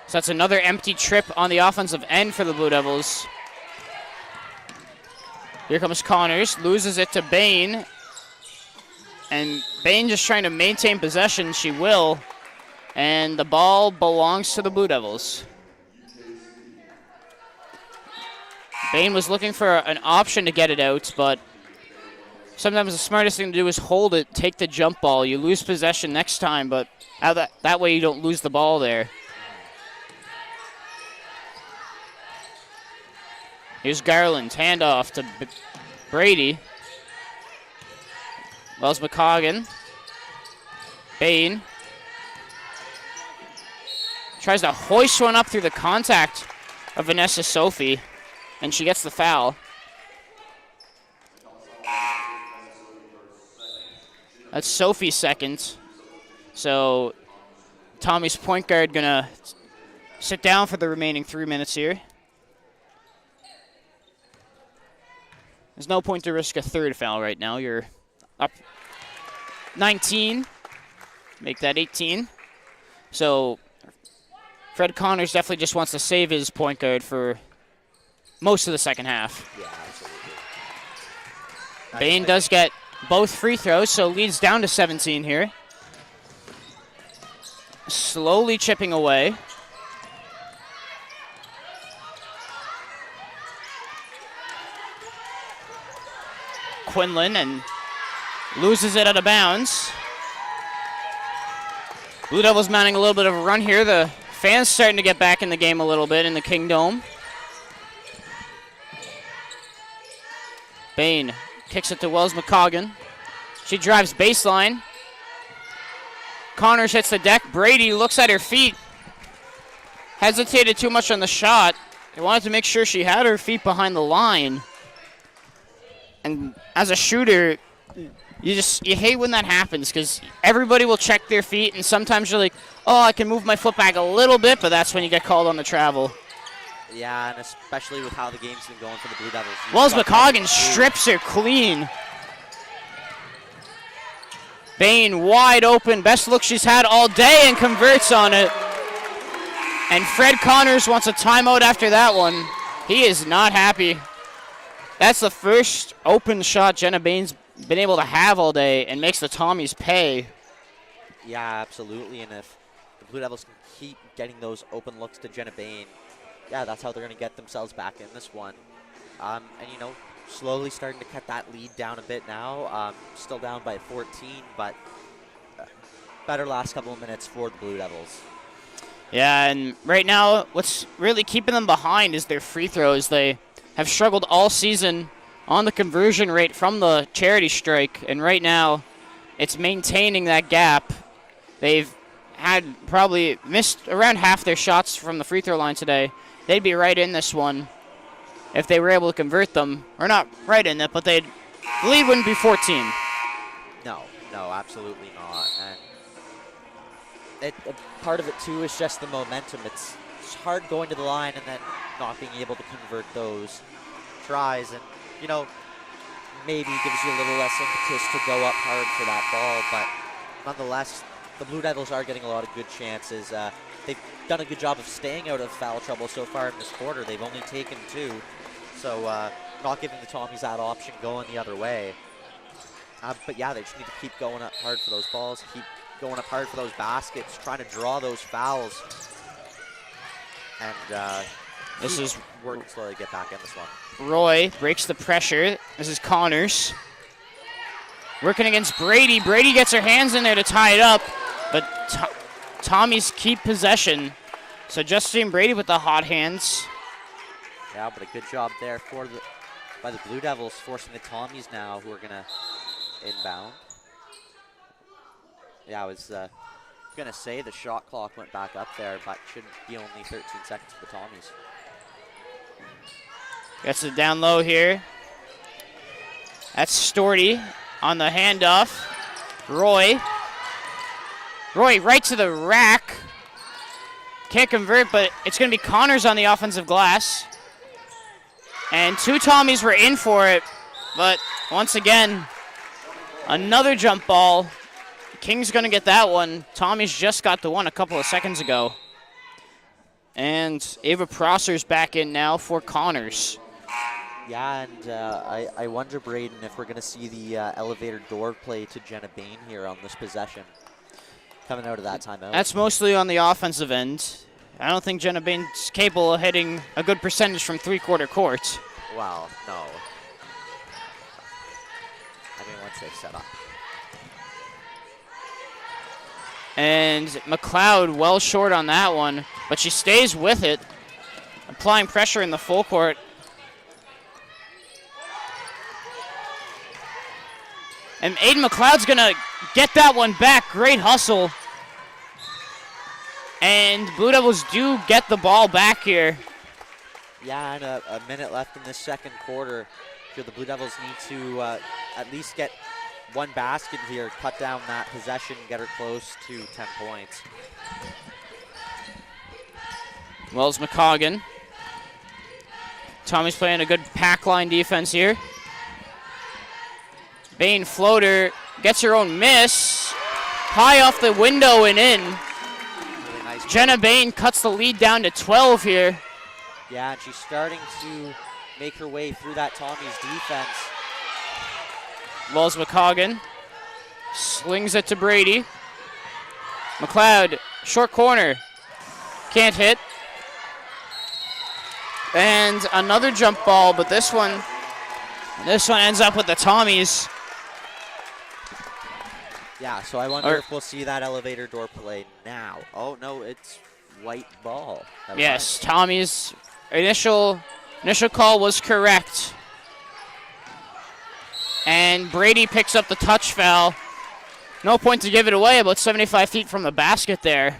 So that's another empty trip on the offensive end for the Blue Devils. Here comes Connors, loses it to Bain. And Bain just trying to maintain possession. She will. And the ball belongs to the Blue Devils. Bain was looking for an option to get it out, but sometimes the smartest thing to do is hold it, take the jump ball. You lose possession next time, but that way you don't lose the ball there. Here's Garland, handoff to Brady. Wells McCoggan. Bain. Tries to hoist one up through the contact of Vanessa Sophie, and she gets the foul. That's Sophie's second. So Tommy's point guard gonna sit down for the remaining 3 minutes here. There's no point to risk a third foul right now. You're up 19. Make that 18. So Fred Connors definitely just wants to save his point guard for most of the second half. Yeah, absolutely. Bain does get both free throws, so leads down to 17 here. Slowly chipping away. Quinlan and loses it out of bounds. Blue Devils mounting a little bit of a run here. The fans starting to get back in the game a little bit in the Kingdome. Bain kicks it to Wells McCoggan. She drives baseline. Connors hits the deck. Brady looks at her feet. Hesitated too much on the shot. They wanted to make sure she had her feet behind the line. And as a shooter, you hate when that happens because everybody will check their feet, and sometimes you're like, oh, I can move my foot back a little bit, but that's when you get called on the travel. Yeah, and especially with how the game's been going for the Blue Devils. Wells McCoggan strips her clean. Bain wide open, best look she's had all day, and converts on it. And Fred Connors wants a timeout after that one. He is not happy. That's the first open shot Jenna Bain's been able to have all day and makes the Tommies pay. Yeah, absolutely. And if the Blue Devils can keep getting those open looks to Jenna Bain, yeah, that's how they're going to get themselves back in this one. And, you know, slowly starting to cut that lead down a bit now. Still down by 14, but better last couple of minutes for the Blue Devils. Yeah, and right now what's really keeping them behind is their free throws. They have struggled all season on the conversion rate from the charity strike, and right now it's maintaining that gap. They've had probably missed around half their shots from the free throw line today. They'd be right in this one if they were able to convert them. Or not right in it, but the lead wouldn't be 14. No, absolutely not. And part of it, too, is just the momentum. It's hard going to the line and then not being able to convert those tries. And, you know, maybe gives you a little less impetus to go up hard for that ball. But nonetheless, the Blue Devils are getting a lot of good chances. they've done a good job of staying out of foul trouble so far in this quarter. They've only taken 2, so not giving the Tommies that option going the other way. But yeah, they just need to keep going up hard for those balls, keep going up hard for those baskets, trying to draw those fouls. And this is working slowly to get back in this one. Roy breaks the pressure. This is Connors. Working against Brady. Brady gets her hands in there to tie it up, but Tommies keep possession. So Justine Brady with the hot hands. Yeah, but a good job there by the Blue Devils, forcing the Tommies now, who are going to inbound. Yeah, I was going to say the shot clock went back up there, but shouldn't be only 13 seconds for the Tommies. Gets it down low here. That's Storty on the handoff. Roy right to the rack. Can't convert, but it's going to be Connors on the offensive glass. And 2 Tommies were in for it, but once again, another jump ball. King's going to get that one. Tommies just got the one a couple of seconds ago. And Ava Prosser's back in now for Connors. Yeah, and I wonder, Braden, if we're going to see the elevator door play to Jenna Bain here on this possession coming out of that timeout. That's mostly on the offensive end. I don't think Jenna Bain's capable of hitting a good percentage from three-quarter court. Well, no. I mean, once they set up. And McLeod well short on that one, but she stays with it, applying pressure in the full court. And Aiden McLeod's going to get that one back. Great hustle. And Blue Devils do get the ball back here. Yeah, and a minute left in this second quarter. Sure, the Blue Devils need to at least get one basket here, cut down that possession, get her close to 10 points. Wells McCoggan. Tommy's playing a good pack line defense here. Bain floater gets her own miss. High off the window and in. Really nice. Jenna Bain cuts the lead down to 12 here. Yeah, and she's starting to make her way through that Tommy's defense. Wells McCoggan slings it to Brady. McLeod, short corner. Can't hit. And another jump ball, but this one ends up with the Tommies. Yeah, so I wonder if we'll see that elevator door play now. Oh, no, it's white ball. Yes, Tommy's initial call was correct. And Brady picks up the touch foul. No point to give it away, about 75 feet from the basket there.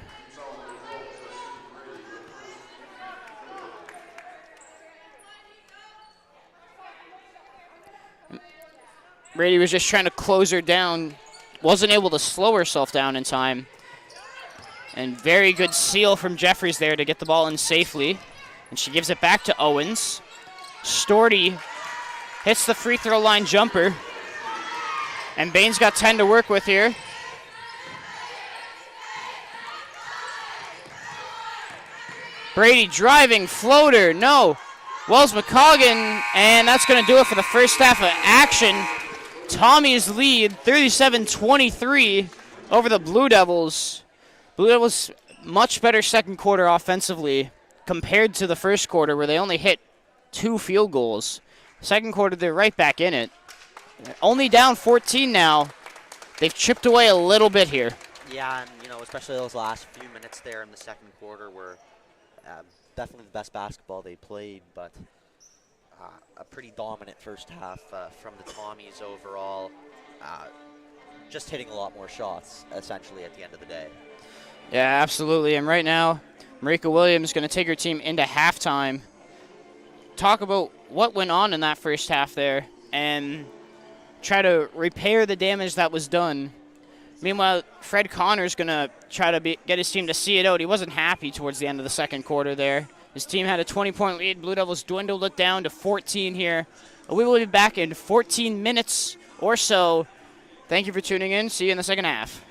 Brady was just trying to close her down. Wasn't able to slow herself down in time. And very good seal from Jeffries there to get the ball in safely. And she gives it back to Owens. Storty hits the free throw line jumper. And Bain's got 10 to work with here. Brady driving, floater, no. Wells McCoggan, and that's going to do it for the first half of action. Tommy's lead, 37-23 over the Blue Devils. Blue Devils much better second quarter offensively compared to the first quarter where they only hit 2 field goals. Second quarter, they're right back in it. Only down 14 now. They've chipped away a little bit here. Yeah, and especially those last few minutes there in the second quarter were definitely the best basketball they played, but a pretty dominant first half from the Tommies overall. Just hitting a lot more shots, essentially, at the end of the day. Yeah, absolutely. And right now, Marika Williams is going to take her team into halftime. Talk about what went on in that first half there and try to repair the damage that was done. Meanwhile, Fred Connor's going to try to get his team to see it out. He wasn't happy towards the end of the second quarter there. His team had a 20-point lead. Blue Devils dwindled it down to 14 here. We will be back in 14 minutes or so. Thank you for tuning in. See you in the second half.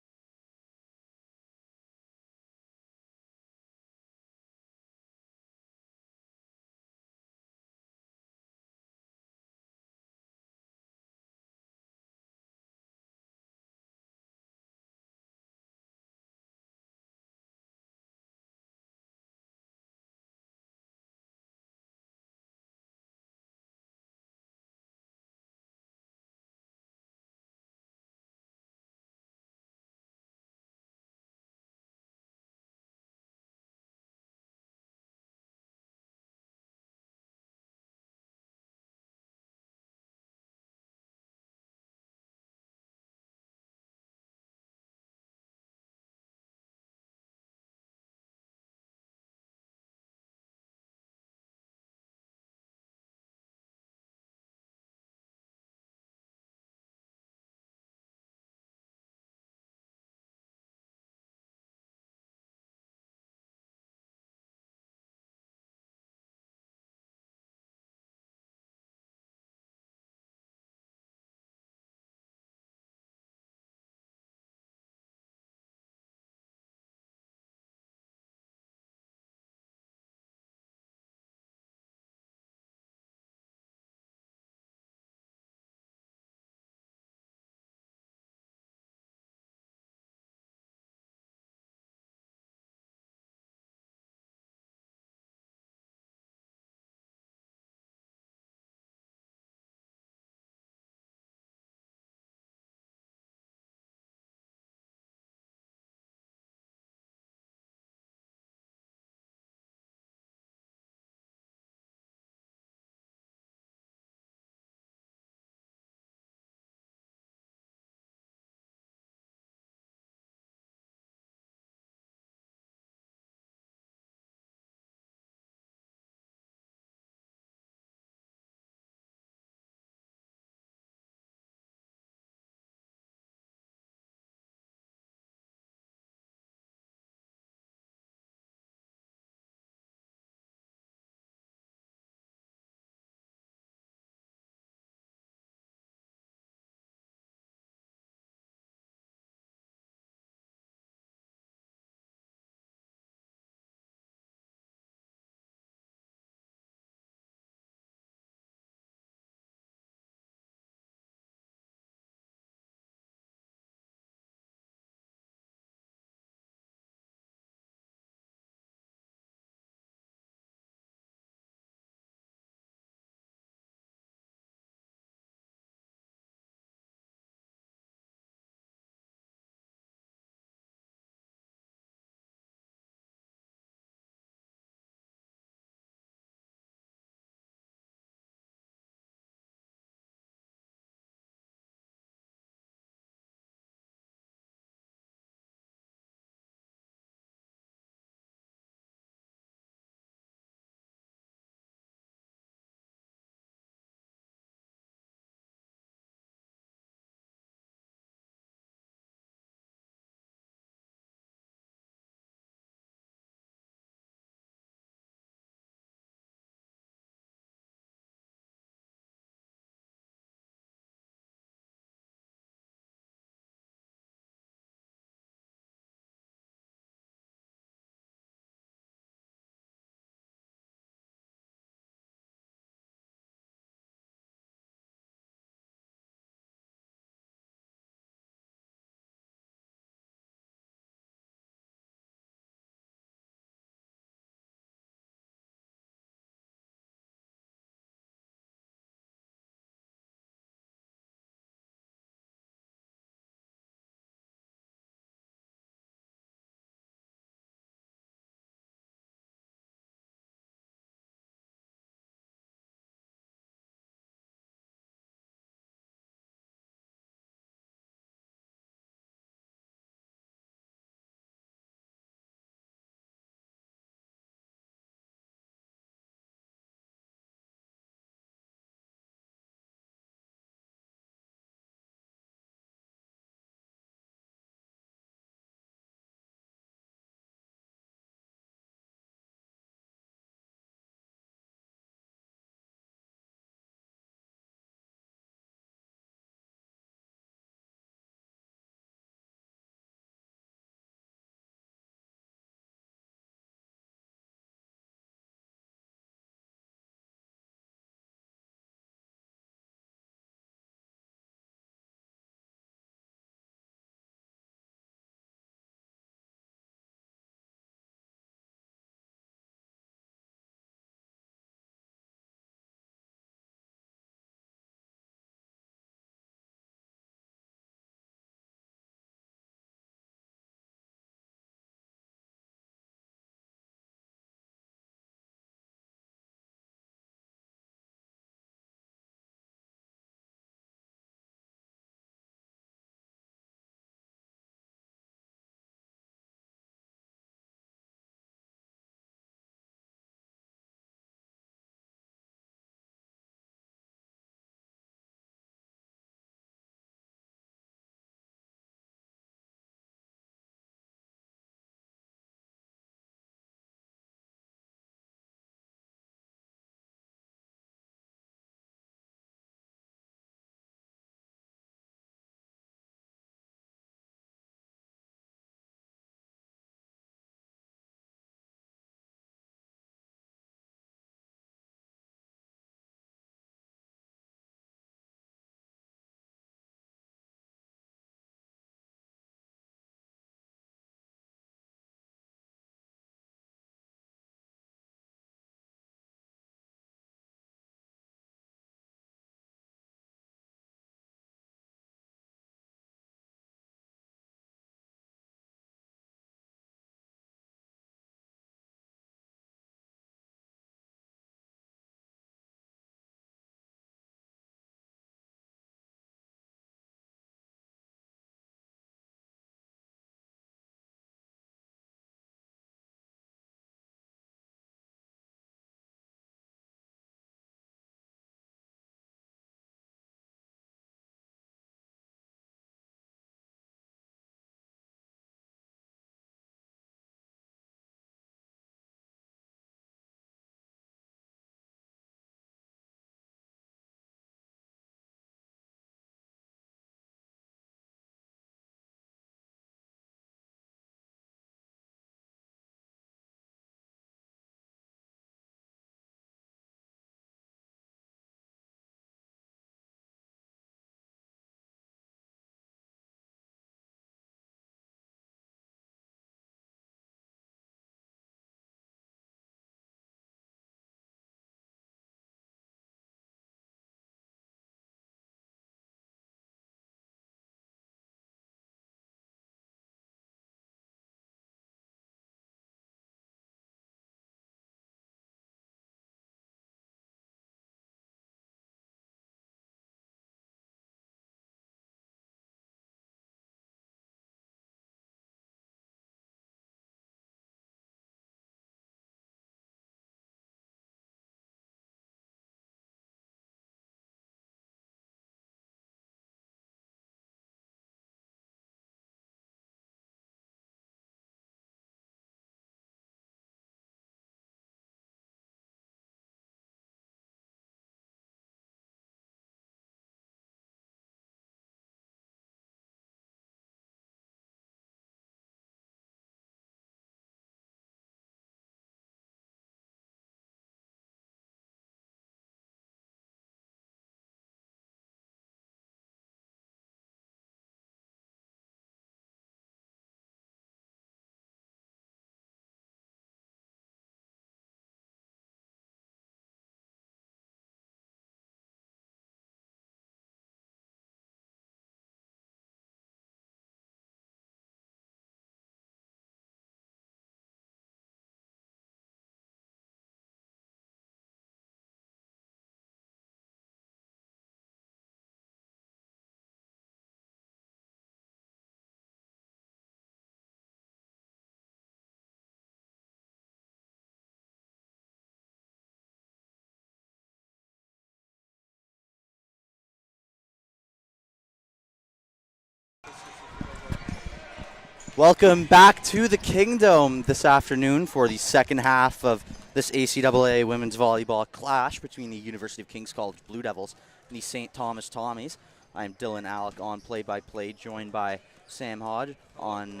Welcome back to the Kingdom this afternoon for the second half of this ACAA women's volleyball clash between the University of King's College Blue Devils and the St. Thomas Tommies. I'm Dylan Alec on play-by-play, joined by Sam Hodge on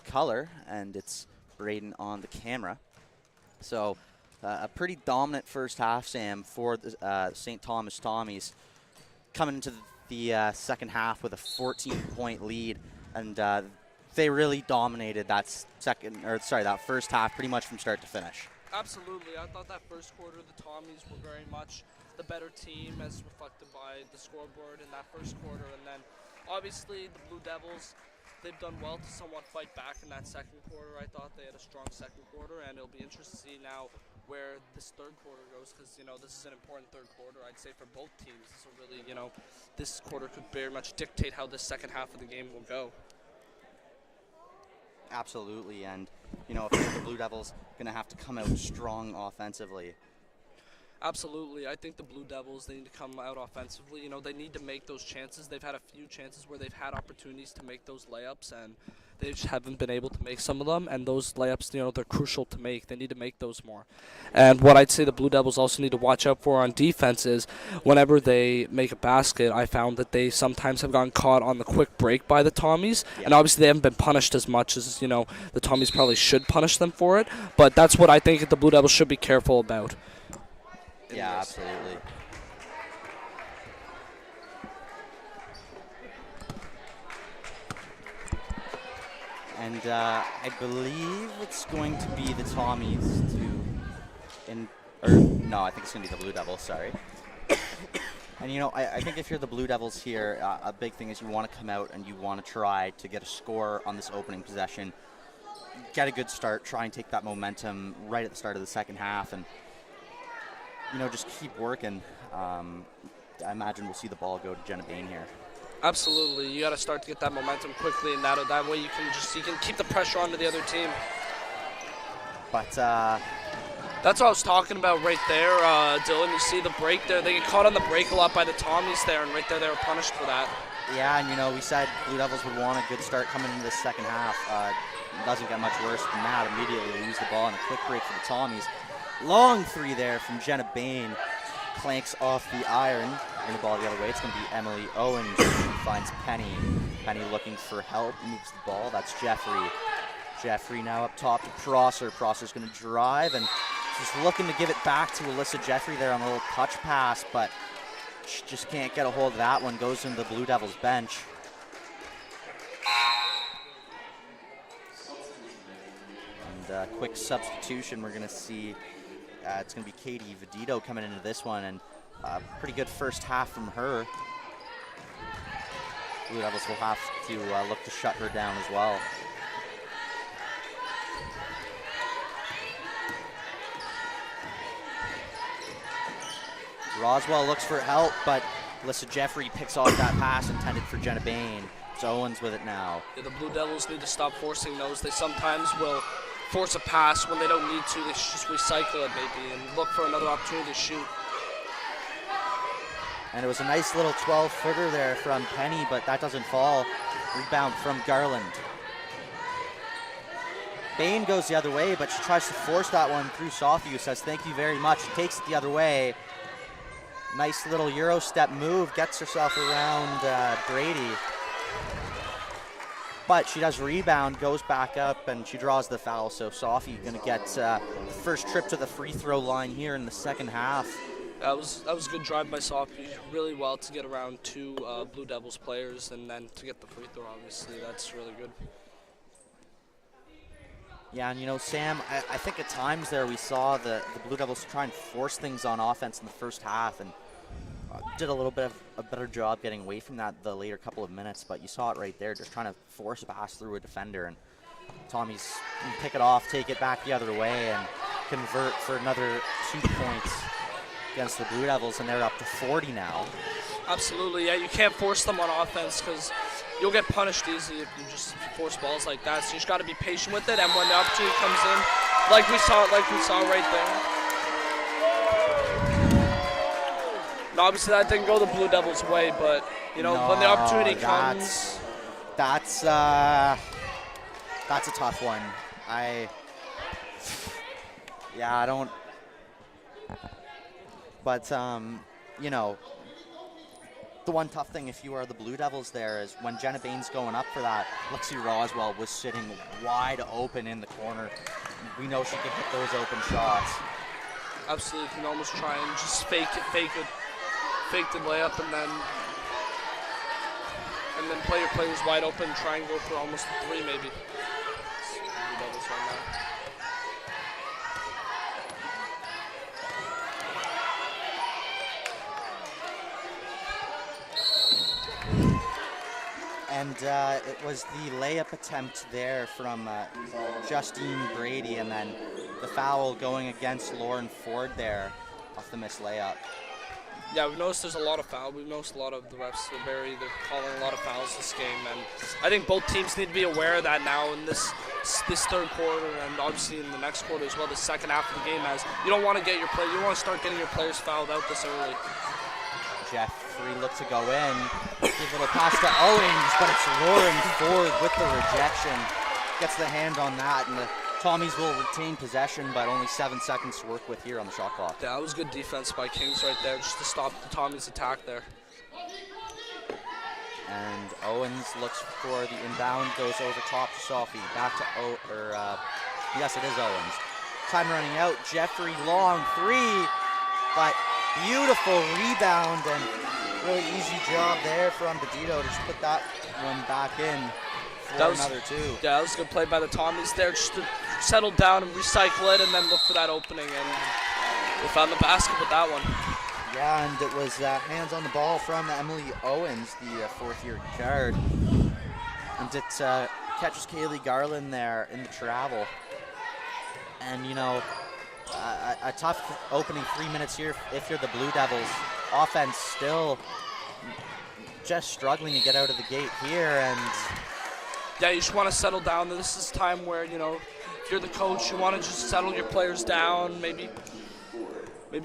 color, and it's Braden on the camera. So a pretty dominant first half, Sam, for the St. Thomas Tommies, coming into the second half with a 14-point lead, and they really dominated that first half pretty much from start to finish. Absolutely. I thought that first quarter the Tommies were very much the better team as reflected by the scoreboard in that first quarter. And then obviously the Blue Devils, they've done well to somewhat fight back in that second quarter. I thought they had a strong second quarter, and it'll be interesting to see now where this third quarter goes, because, you know, this is an important third quarter, I'd say, for both teams. So really, you know, this quarter could very much dictate how the second half of the game will go. Absolutely, and you know, if the Blue Devils going to have to come out strong offensively. Absolutely. I think the Blue Devils, they need to come out offensively. You know, they need to make those chances. They've had a few chances where they've had opportunities to make those layups, and they just haven't been able to make some of them. And those layups, you know, they're crucial to make. They need to make those more. And what I'd say the Blue Devils also need to watch out for on defense is whenever they make a basket, I found that they sometimes have gotten caught on the quick break by the Tommies. Yep. And obviously they haven't been punished as much as, you know, the Tommies probably should punish them for it. But that's what I think the Blue Devils should be careful about. Yeah, absolutely. And I believe it's going to be the Tommies no, I think it's going to be the Blue Devils, sorry. And you know, I think if you're the Blue Devils here, a big thing is you want to come out and you want to try to get a score on this opening possession, get a good start, try and take that momentum right at the start of the second half, and you know, just keep working. I imagine we'll see the ball go to Jenna Bain here. Absolutely, you got to start to get that momentum quickly, and that way you can keep the pressure onto the other team. But that's what I was talking about right there, Dylan. You see the break there; they get caught on the break a lot by the Tommies there, and right there they were punished for that. Yeah, and you know, we said Blue Devils would want a good start coming into the second half. It doesn't get much worse than that. Immediately lose the ball and a quick break for the Tommies. Long three there from Jenna Bain. Clanks off the iron. Bring the ball the other way. It's going to be Emily Owens who finds Penny. Penny looking for help. Moves the ball. That's Jeffrey. Jeffrey now up top to Prosser. Prosser's going to drive and just looking to give it back to Alyssa Jeffrey there on a little touch pass, but she just can't get a hold of that one. Goes into the Blue Devils bench. And quick substitution. We're going to see it's going to be Katie Vedito coming into this one, and pretty good first half from her. Blue Devils will have to look to shut her down as well. Roswell looks for help, but Alyssa Jeffrey picks off that pass intended for Jenna Bain. It's Owens with it now. Yeah, the Blue Devils need to stop forcing those. They sometimes will force a pass when they don't need to. They should just recycle it maybe and look for another opportunity to shoot. And it was a nice little 12-footer there from Penny, but that doesn't fall. Rebound from Garland. Bain goes the other way, but she tries to force that one through Sophie, who says thank you very much. She takes it the other way. Nice little Euro step move, gets herself around Brady. But she does rebound, goes back up, and she draws the foul. So Sophie going to get the first trip to the free throw line here in the second half. That was a good drive by Sophie. Really well to get around two Blue Devils players, and then to get the free throw, obviously. That's really good. Yeah, and you know, Sam, I think at times there we saw the Blue Devils try and force things on offense in the first half, and did a little bit of a better job getting away from that the later couple of minutes, but you saw it right there, just trying to force a pass through a defender, and Tommy's pick it off, take it back the other way, and convert for another 2 points against the Blue Devils, and they're up to 40 now. Absolutely, yeah, you can't force them on offense because you'll get punished easily if you just force balls like that. So you just got to be patient with it, and when the opportunity comes in, like we saw right there. And obviously that didn't go the Blue Devils' way, but you know, when the opportunity comes, that's That's a tough one. Yeah, I don't. But, you know, the one tough thing if you are the Blue Devils there is when Jenna Bain's going up for that, Lexi Roswell was sitting wide open in the corner. We know she can hit those open shots. Absolutely, you can almost try and just fake the layup, and then play your players wide open, try and go for almost a 3 maybe. Blue Devils right now. And it was the layup attempt there from Justine Brady, and then the foul going against Lauren Ford there off the missed layup. Yeah, we've noticed there's a lot of fouls. We've noticed a lot of the refs they're calling a lot of fouls this game, and I think both teams need to be aware of that now in this third quarter, and obviously in the next quarter as well, the second half of the game. As you don't want to get you want to start getting your players fouled out this early. Jeffrey looked to go in, give a little pass to Owens, but it's Lauren Ford with the rejection. Gets the hand on that, and the Tommies will retain possession, but only 7 seconds to work with here on the shot clock. Yeah, that was good defense by Kings right there, just to stop the Tommies' attack there. And Owens looks for the inbound, goes over top to Sophie. Back to yes, it is Owens. Time running out. Jeffrey long 3, but beautiful rebound and really easy job there from Bedito to just put that one back in for another 2. Yeah, that was a good play by the Tommies there, just to settle down and recycle it and then look for that opening, and they found the basket with that one. Yeah, and it was hands on the ball from Emily Owens, the 4th-year guard. And it catches Kaylee Garland there in the travel. And, you know, a tough opening 3 minutes here if you're the Blue Devils. Offense still just struggling to get out of the gate here, and yeah, you just want to settle down. This is time where, you know, if you're the coach, you want to just settle your players down. Maybe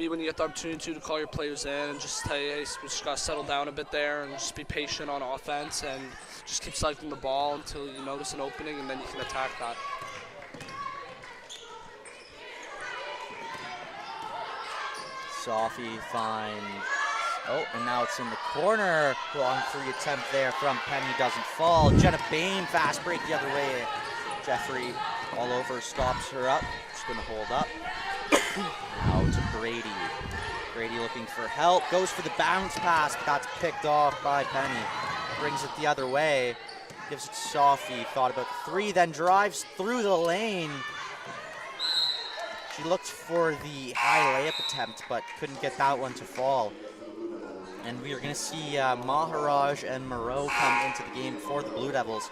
when you get the opportunity to call your players in and just say, hey, we just got to settle down a bit there and just be patient on offense and just keep cycling the ball until you notice an opening, and then you can attack that. Sophie finds, and now it's in the corner. Long 3 attempt there from Penny, doesn't fall. Jenna Bain, fast break the other way. Jeffrey all over, stops her up. Just gonna hold up. Now to Brady. Brady looking for help, goes for the bounce pass, but that's picked off by Penny. Brings it the other way, gives it to Sophie, thought about the 3, then drives through the lane. She looked for the high layup attempt, but couldn't get that one to fall. And we are going to see Maharaj and Moreau come into the game for the Blue Devils.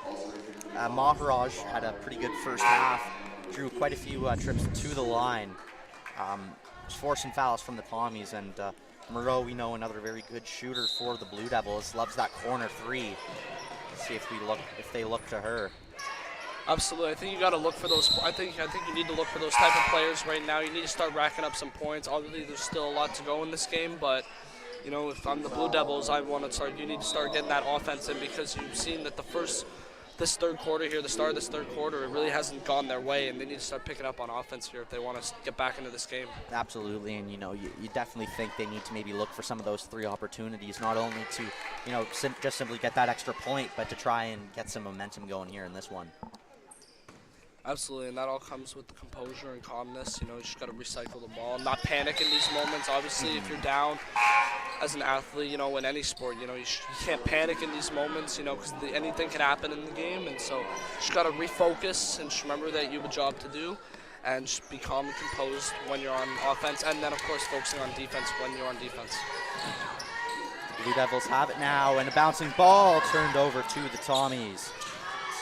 Maharaj had a pretty good first half, drew quite a few trips to the line, forced some fouls from the Tommies, and Moreau, we know, another very good shooter for the Blue Devils, loves that corner 3. Let's see if they look to her. Absolutely. I think you got to look for those. I think you need to look for those type of players right now. You need to start racking up some points. Obviously, there's still a lot to go in this game, but you know, if I'm the Blue Devils, you need to start getting that offense in, because you've seen that this third quarter here, the start of this third quarter, it really hasn't gone their way, and they need to start picking up on offense here if they want to get back into this game. Absolutely, and you know, you definitely think they need to maybe look for some of those 3 opportunities, not only to, you know, just simply get that extra point, but to try and get some momentum going here in this one. Absolutely, and that all comes with the composure and calmness. You know, you just got to recycle the ball, not panic in these moments. Obviously, if you're down as an athlete, you know, in any sport, you know, you can't panic in these moments, you know, because anything can happen in the game. And so you just got to refocus and just remember that you have a job to do, and just be calm and composed when you're on offense, and then, of course, focusing on defense when you're on defense. The Blue Devils have it now, and a bouncing ball turned over to the Tommies.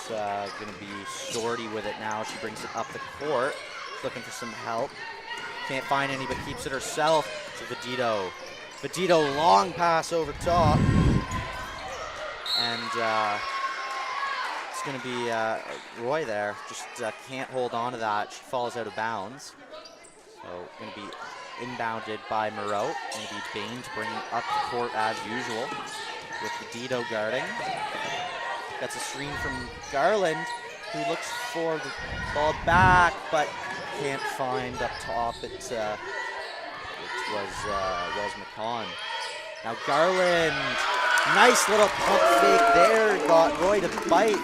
Going to be Shorty with it now. She brings it up the court, looking for some help. Can't find any, but keeps it herself to Vedito. Vedito, long pass over top. And it's going to be Roy there. Just can't hold on to that. She falls out of bounds. So going to be inbounded by Moreau. Going to be Bain to bring it up the court as usual, with Vedito guarding. That's a screen from Garland. who looks for the ball back, but can't find up top. It was McCon. Now Garland, nice little pump fake there, got Roy to bite,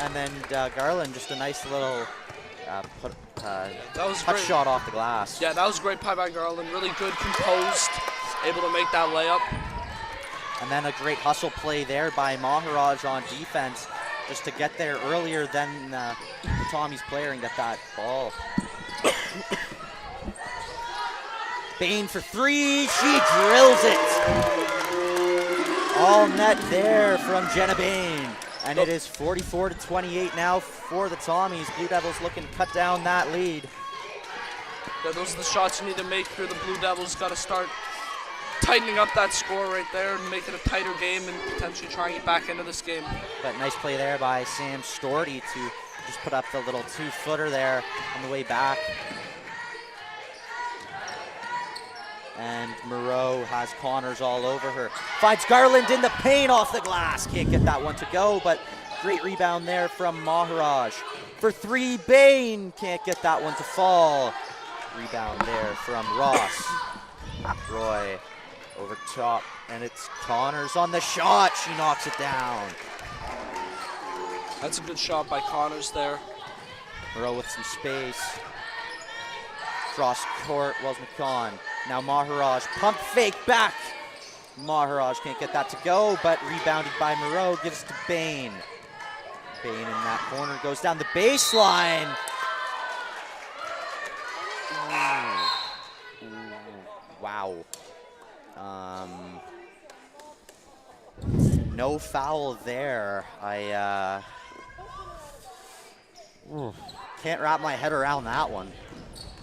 and then Garland just a nice little touch shot off the glass. Yeah, that was a great play by Garland. Really good, composed, able to make that layup. And then a great hustle play there by Maharaj on defense, just to get there earlier than the Tommy's player and get that ball. Bain for three, she drills it. All net there from Jenna Bain. And it is 44-28 now for the Tommies. Blue Devils looking to cut down that lead. Yeah, those are the shots you need to make here. The Blue Devils got to start tightening up that score right there and make it a tighter game and potentially trying to get back into this game. But nice play there by Sam Storty to just put up the little 2-footer there on the way back. And Moreau has Connors all over her. Finds Garland in the paint off the glass. Can't get that one to go, but great rebound there from Maharaj. For three, Bain can't get that one to fall. Rebound there from Ross. Roy over top, and it's Connors on the shot. She knocks it down. That's a good shot by Connors there. Moreau with some space. Cross court was McCon. Now Maharaj, pump fake back. Maharaj can't get that to go, but rebounded by Moreau, gives to Bain. Bain in that corner, goes down the baseline. Ooh. Wow. No foul there. I can't wrap my head around that one.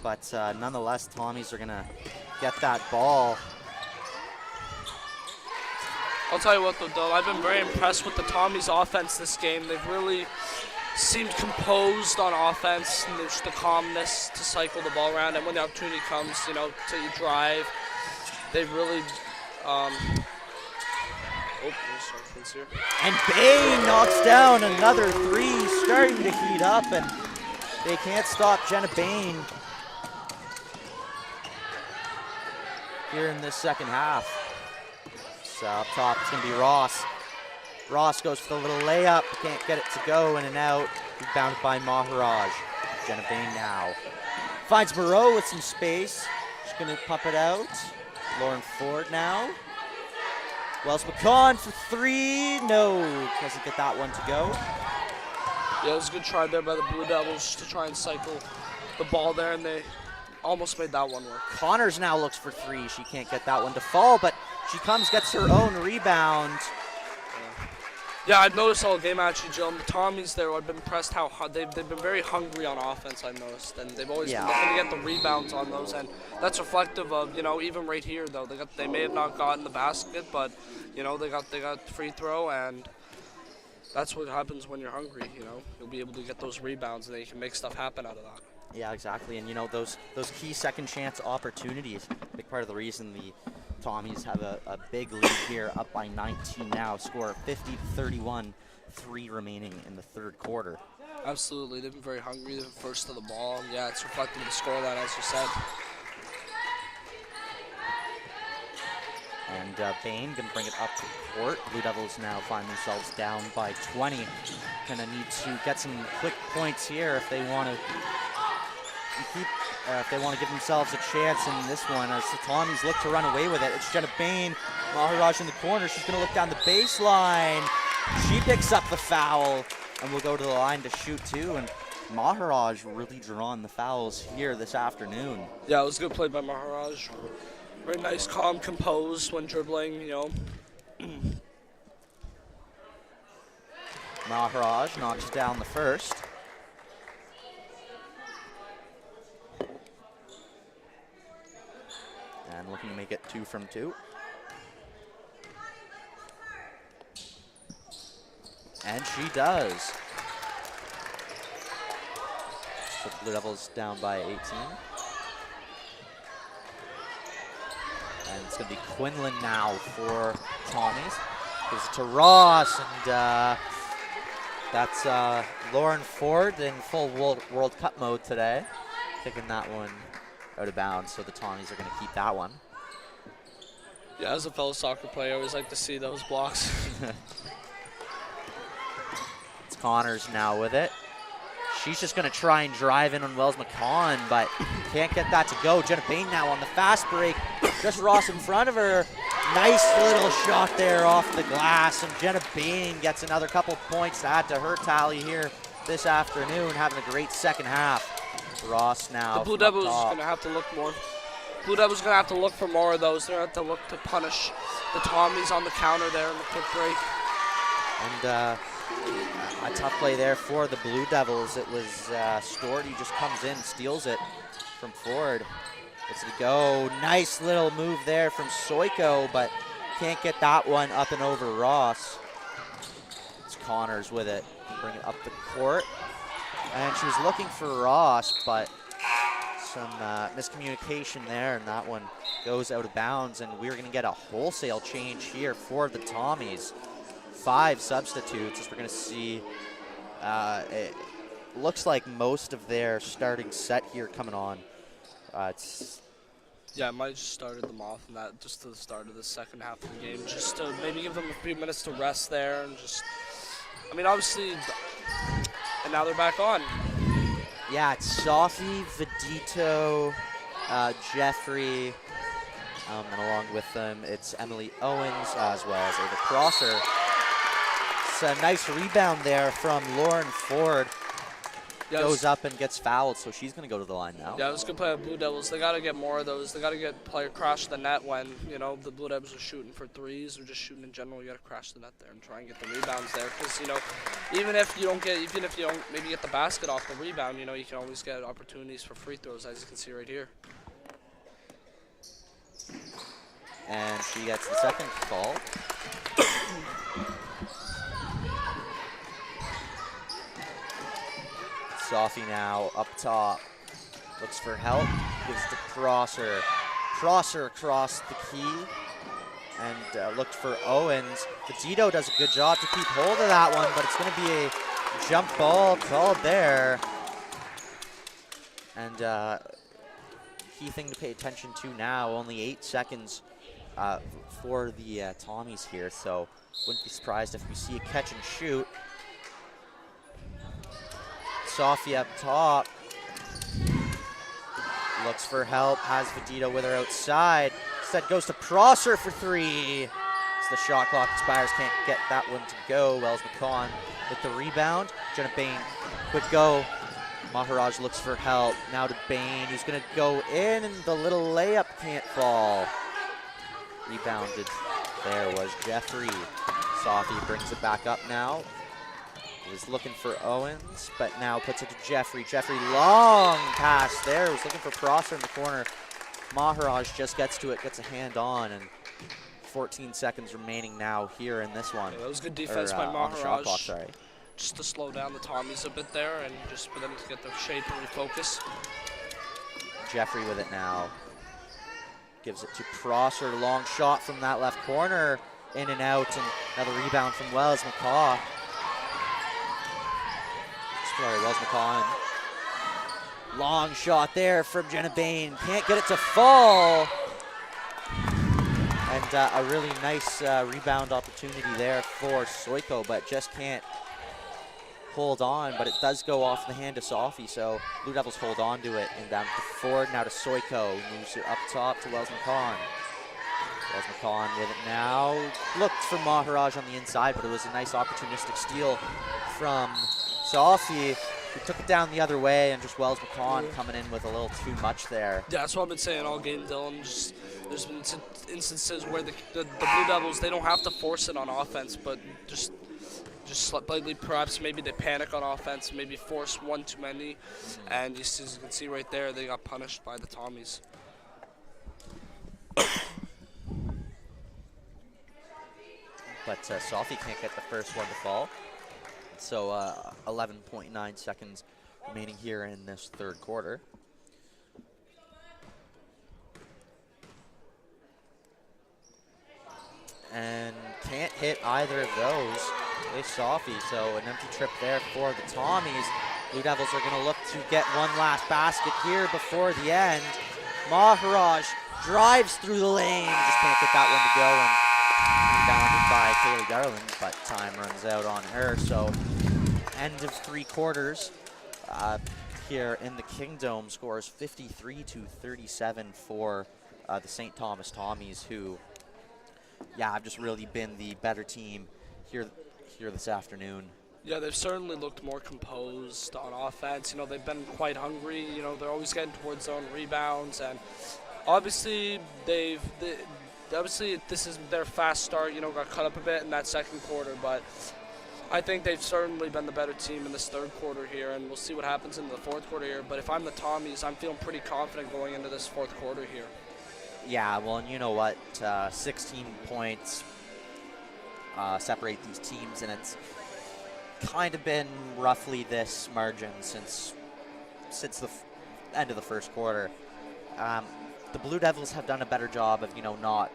But nonetheless, Tommies are gonna get that ball. I'll tell you what though, I've been very impressed with the Tommies offense this game. They've really seemed composed on offense, and there's the calmness to cycle the ball around, and when the opportunity comes, you know, to drive, they've really here. And Bain knocks down another three, starting to heat up, and they can't stop Jenna Bain here in this second half. So up top, it's going to be Ross. Ross goes for the little layup, can't get it to go, in and out. Rebounded by Maharaj. Jenna Bain now finds Moreau with some space. She's going to pump it out. Lauren Ford now. Wells McCon for three. No, doesn't get that one to go. Yeah, it was a good try there by the Blue Devils to try and cycle the ball there, and they almost made that one work. Connors now looks for three. She can't get that one to fall, but she comes, gets her own rebound. Yeah, I've noticed all game actually, Jill. The Tommies there, I've been impressed how they've been very hungry on offense, I've noticed. And they've always been looking to get the rebounds on those. And that's reflective of, you know, even right here, though. They may have not gotten the basket, but, you know, they got free throw. And that's what happens when you're hungry, you know. You'll be able to get those rebounds, and then you can make stuff happen out of that. Yeah, exactly. And, you know, those key second chance opportunities, a big part of the reason the Tommies have a big lead here, up by 19 now. Score of 50-31, 3 remaining in the third quarter. Absolutely. They've been very hungry. They've been first to the ball. Yeah, it's reflecting the scoreline, as you said. And Bain going to bring it up to court. Blue Devils now find themselves down by 20. Going to need to get some quick points here if they want to give themselves a chance in this one, as the Tommies look to run away with it. It's Jenna Bain, Maharaj in the corner. She's going to look down the baseline. She picks up the foul, and will go to the line to shoot too. And Maharaj really drawing the fouls here this afternoon. Yeah, it was a good play by Maharaj. Very nice, calm, composed when dribbling, you know. Maharaj knocks down the first. And looking to make it 2 from 2. And she does. So the Blue Devils down by 18. And it's going to be Quinlan now for Tommies. Gives it to Ross, and That's Lauren Ford in full World Cup mode today. Kicking that one out of bounds, so the Tommies are going to keep that one. Yeah, as a fellow soccer player, I always like to see those blocks. It's Connors now with it. She's just going to try and drive in on Wells McCon, but can't get that to go. Jenna Bain now on the fast break. Just Ross in front of her. Nice little shot there off the glass, and Jenna Bain gets another couple points to add to her tally here this afternoon, having a great second half. Ross now. The Blue Devils are going to have to look more. Blue Devils are going to have to look for more of those. They're going to have to look to punish the Tommies on the counter there in the quick break. And a tough play there for the Blue Devils. It was Stewart, he just comes in, steals it from Ford. Gets it to go. Nice little move there from Soiko, but can't get that one up and over Ross. It's Connors with it. Bring it up the court. And she was looking for Ross, but some miscommunication there, and that one goes out of bounds, and we're going to get a wholesale change here for the Tommies. 5 substitutes, as we're going to see. It looks like most of their starting set here coming on. Yeah, I might have just started them off in that just to the start of the second half of the game, just to maybe give them a few minutes to rest there, and just, I mean, obviously, and now they're back on. Yeah, it's Sophie, Vedito, Jeffrey, and along with them, it's Emily Owens as well as Ava Prosser. It's a nice rebound there from Lauren Ford. Yeah, goes up and gets fouled, so she's going to go to the line now. Yeah, it was a good play by Blue Devils. They got to get more of those. They got to get player crash the net when, you know, the Blue Devils are shooting for threes or just shooting in general. You got to crash the net there and try and get the rebounds there, because, you know, even if you don't maybe get the basket off the rebound, you know, you can always get opportunities for free throws, as you can see right here. And she gets the second call. Sophie now up top, looks for help, gives to Prosser. Prosser across the key and looked for Owens. Vedito does a good job to keep hold of that one, but it's going to be a jump ball called there. And key thing to pay attention to now, only 8 seconds for the Tommies here, so wouldn't be surprised if we see a catch and shoot. Sophie up top, looks for help, has Vedito with her outside. Instead goes to Prosser for 3. As the shot clock expires, can't get that one to go. Wells McCon with the rebound. Jenna Bain, quick go. Maharaj looks for help. Now to Bain, who's going to go in, and the little layup can't fall. Rebounded there was Jeffrey. Sophie brings it back up now. Was looking for Owens, but now puts it to Jeffrey. Jeffrey, long pass there. Was looking for Prosser in the corner. Maharaj just gets to it, gets a hand on, and 14 seconds remaining now here in this one. Yeah, that was good defense by Maharaj. On the shot clock, sorry. Just to slow down the Tommies a bit there, and just for them to get their shape and refocus. Jeffrey with it now. Gives it to Prosser. Long shot from that left corner. In and out, and another rebound from Wells McCaw. Sorry, Wells McCaw. Long shot there from Jenna Bain. Can't get it to fall. And a really nice rebound opportunity there for Soiko, but just can't hold on. But it does go off the hand of Sophie, so Blue Devils hold on to it. And down to Ford, now to Soiko. Moves it up top to Wells McCaw. Wells McCaw with it now. Looked for Maharaj on the inside, but it was a nice opportunistic steal from Sophie, who took it down the other way, and just Wells McCaw coming in with a little too much there. Yeah, that's what I've been saying all game, Dylan. There's been instances where the Blue Devils, they don't have to force it on offense, but just slightly, perhaps maybe they panic on offense, maybe force one too many, and as you can see right there, they got punished by the Tommies. But Sophie can't get the first one to fall. So 11.9 seconds remaining here in this third quarter. And can't hit either of those. Sophie. So an empty trip there for the Tommies. Blue Devils are going to look to get one last basket here before the end. Maharaj drives through the lane, just can't get that one to go, and rebounded by Kaylee Garland, but time runs out on her. So end of 3 quarters here in the Kingdom, scores 53-37 for the St. Thomas Tommies, who, yeah, have just really been the better team here this afternoon. Yeah, they've certainly looked more composed on offense. You know, they've been quite hungry. You know, they're always getting towards zone rebounds, and obviously obviously this is their fast start. You know, got cut up a bit in that second quarter, but I think they've certainly been the better team in this third quarter here, and we'll see what happens in the fourth quarter here. But if I'm the Tommies, I'm feeling pretty confident going into this fourth quarter here. Yeah, well, and you know what? 16 points separate these teams, and it's kind of been roughly this margin since the end of the first quarter. The Blue Devils have done a better job of, you know, not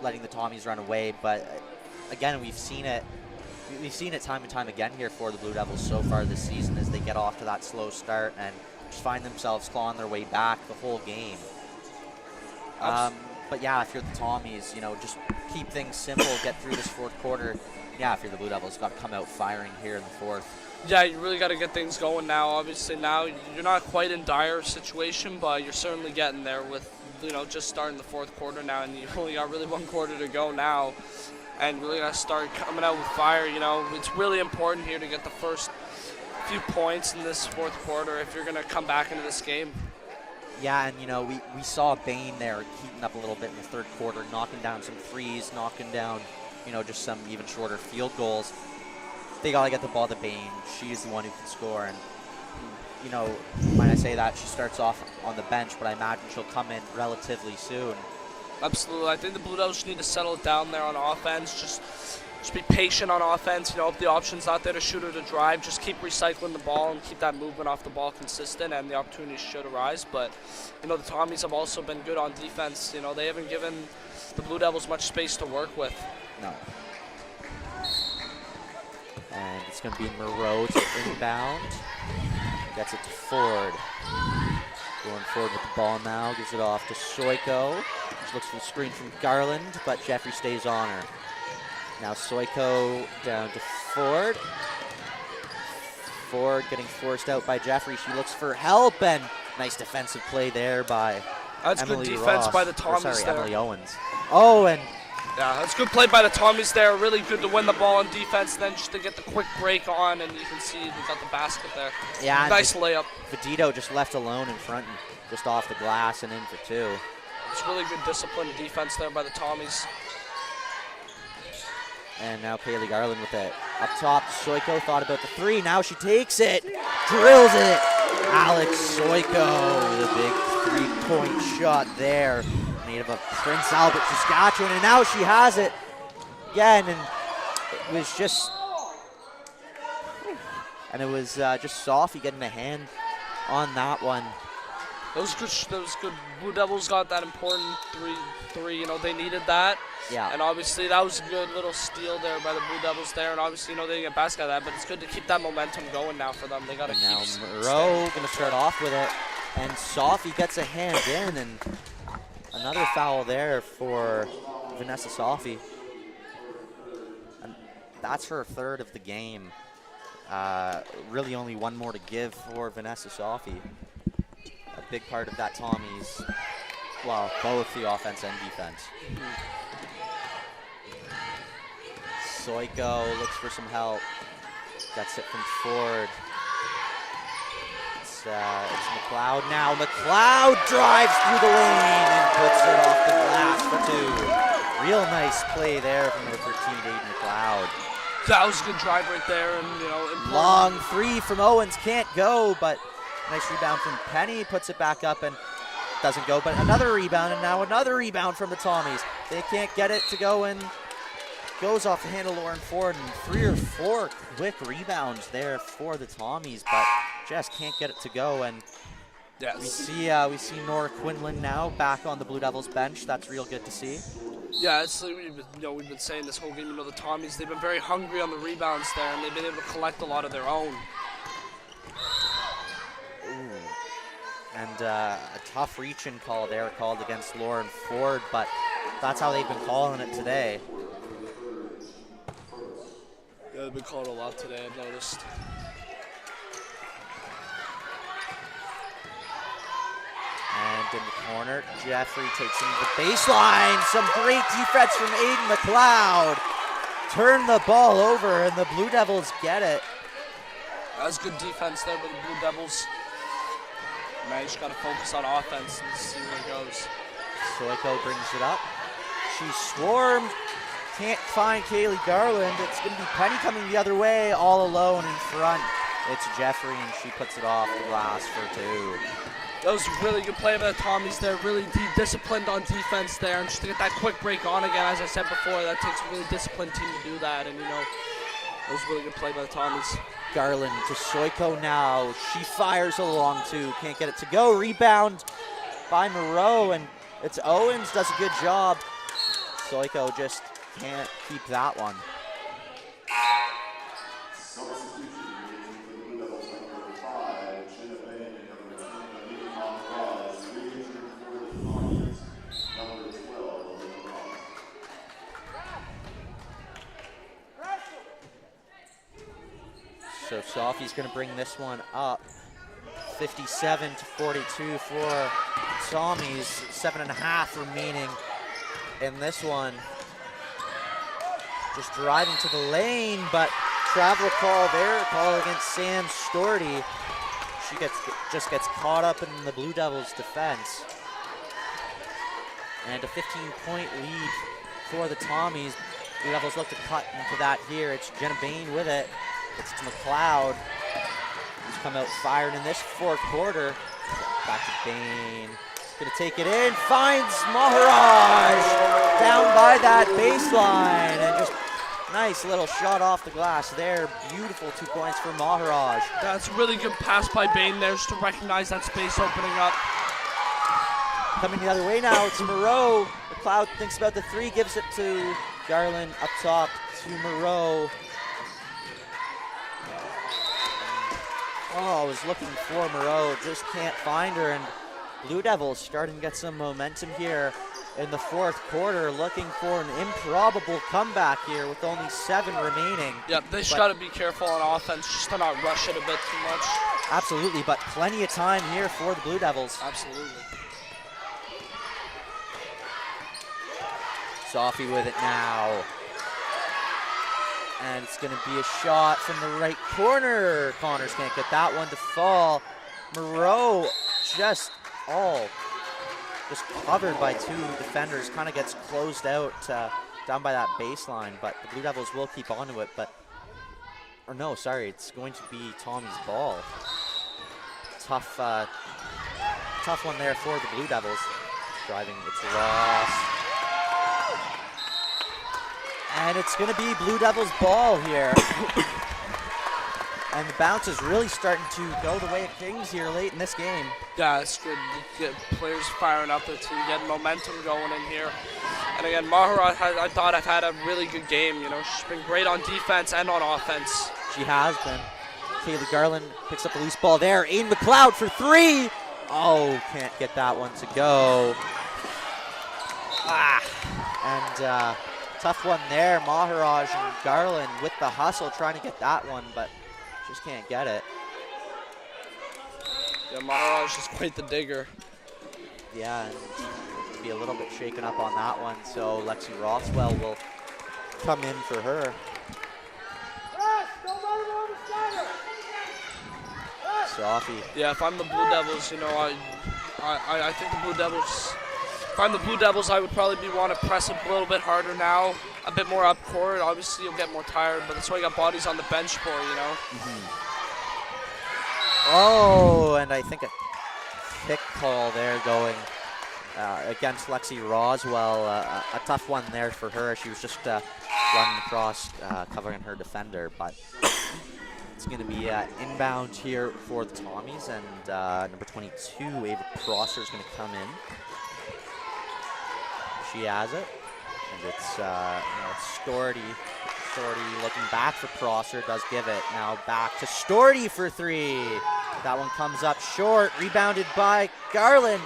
letting the Tommies run away, but again, we've seen it time and time again here for the Blue Devils so far this season as they get off to that slow start and just find themselves clawing their way back the whole game. But yeah, if you're the Tommies, you know, just keep things simple, get through this fourth quarter. Yeah, if you're the Blue Devils, got to come out firing here in the fourth. Yeah, you really got to get things going now. Obviously now you're not quite in dire situation, but you're certainly getting there with, you know, just starting the fourth quarter now, and you've only got really 1 quarter to go now, and really got to start coming out with fire. You know, it's really important here to get the first few points in this fourth quarter if you're going to come back into this game. Yeah, and you know, we saw Bain there heating up a little bit in the third quarter, knocking down some threes, knocking down, you know, just some even shorter field goals. They got to get the ball to Bain. She's the one who can score, and you know, when I say that, she starts off on the bench, but I imagine she'll come in relatively soon. Absolutely. I think the Blue Devils need to settle it down there on offense. Just be patient on offense. You know, if the option's not there to shoot or to drive, just keep recycling the ball and keep that movement off the ball consistent, and the opportunities should arise. But, you know, the Tommies have also been good on defense. You know, they haven't given the Blue Devils much space to work with. No. And it's going to be Moreau to inbound. Gets it to Ford. Going forward with the ball now. Gives it off to Soiko. She looks for the screen from Garland, but Jeffrey stays on her. Now Soiko down to Ford. Ford getting forced out by Jeffrey. She looks for help, and nice defensive play there by That's Emily good defense Ross. by the Tommies there. Emily Owens. Oh, and yeah, that's good play by the Tommies there. Really good to win the ball on defense, then just to get the quick break on, and you can see we got the basket there. yeah, Nice layup. Vedito just left alone in front, and just off the glass and in for 2. It's really good disciplined defense there by the Tommies. And now Kaylee Garland with it. Up top, Soiko thought about the 3. Now she takes it, drills it. Alex Soiko with a big 3-point shot there. Native of Prince Albert, Saskatchewan, and now she has it again. And it was just, Sophie getting a hand on that one. That was good. That was good. Blue Devils got that important three. You know, they needed that. Yeah. And obviously that was a good little steal there by the Blue Devils there. And obviously, you know, they didn't get a basket out of that, but it's good to keep that momentum going now for them. They got to keep. Now Moreau going to start off with it, and Sophie gets a hand in, and another foul there for Vanessa Sophie. And that's her 3rd of the game. Really only 1 more to give for Vanessa Sophie. A big part of that Tommies, well, both the offense and defense. Soiko looks for some help. Gets it from Ford. It's McLeod now. McLeod drives through the lane and puts it off the glass for 2. Real nice play there from number 13, Aiden McLeod. That was a good drive right there, and you know, important. Long 3 from Owens, can't go, but nice rebound from Penny, puts it back up and doesn't go, but another rebound, and now another rebound from the Tommies. They can't get it to go, and goes off the hand of Lauren Ford, and 3 or 4 quick rebounds there for the Tommies, but just can't get it to go. And yes. we see Nora Quinlan now back on the Blue Devils bench. That's real good to see. Yeah, it's like we've been saying this whole game. The Tommies, they've been very hungry on the rebounds there, and they've been able to collect a lot of their own. Ooh. And a tough reach-in call there called against Lauren Ford, but that's how they've been calling it today. Yeah, they've been calling a lot today, I've noticed. And in the corner, Jeffrey takes him to the baseline. Some great defense from Aiden McLeod. Turn the ball over, and the Blue Devils get it. That was good defense there by the Blue Devils. Man, you just got to focus on offense and see where it goes. Soiko brings it up. She's swarmed. Can't find Kaylee Garland. It's going to be Penny coming the other way, all alone in front. It's Jeffrey, and she puts it off the glass for two. That was a really good play by the Tommies there. Really disciplined on defense there. And just to get that quick break on again, as I said before, that takes a really disciplined team to do that. And, it was a really good play by the Tommies. Garland to Soiko now. She fires along too. Can't get it to go. Rebound by Moreau, and it's Owens does a good job. Soiko just can't keep that one. So Sophie's going to bring this one up. 57-42 for Tommies. 7.5 remaining in this one. Just driving to the lane, but travel call there, call against Sam Storty. She just gets caught up in the Blue Devils' defense. And a 15-point lead for the Tommies. Blue Devils look to cut into that here. It's Jenna Bain with it. It's to McLeod, who's come out fired in this fourth quarter. Back to Bain. Gonna take it in, finds Maharaj down by that baseline, and just nice little shot off the glass there. Beautiful 2 points for Maharaj. That's a really good pass by Bain there just to recognize that space opening up. Coming the other way now, it's Moreau. McLeod thinks about the three, gives it to Garland up top to Moreau. Oh, I was looking for Moreau, just can't find her, and Blue Devils starting to get some momentum here in the fourth quarter, looking for an improbable comeback here with only 7 remaining. Yep, they just got to be careful on offense, just to not rush it a bit too much. Absolutely, but plenty of time here for the Blue Devils. Absolutely. Sophie with it now. And it's going to be a shot from the right corner. Connors can't get that one to fall. Moreau just covered by 2 defenders. Kind of gets closed out down by that baseline, but the Blue Devils will keep onto it. Or no, sorry, it's going to be Tommy's ball. Tough one there for the Blue Devils. Driving, it's Ross. And it's going to be Blue Devils' ball here. And the bounce is really starting to go the way of Kings here late in this game. Yeah, it's good. You get players firing up their team, getting momentum going in here. And again, Maharaj, I thought I've had a really good game. She's been great on defense and on offense. She has been. Kaylee Garland picks up the loose ball there. Aiden McLeod for 3. Oh, can't get that one to go. And tough one there. Maharaj and Garland with the hustle trying to get that one, but just can't get it. Yeah, Maharaj is quite the digger. Yeah, and be a little bit shaken up on that one, so Lexi Rothwell will come in for her. Sophie. Yeah, if I'm the Blue Devils, I think the Blue Devils. If I'm the Blue Devils, I would probably want to press a little bit harder now, a bit more up court. Obviously, you'll get more tired, but that's why you got bodies on the bench for, Oh, and I think a kick call there going against Lexi Roswell. A tough one there for her. She was just running across, covering her defender, but it's going to be inbound here for the Tommies, and number 22, Ava Prosser, is going to come in. She has it. And it's, it's Storty. Storty looking back for Prosser, does give it. Now back to Storty for three. That one comes up short, rebounded by Garland,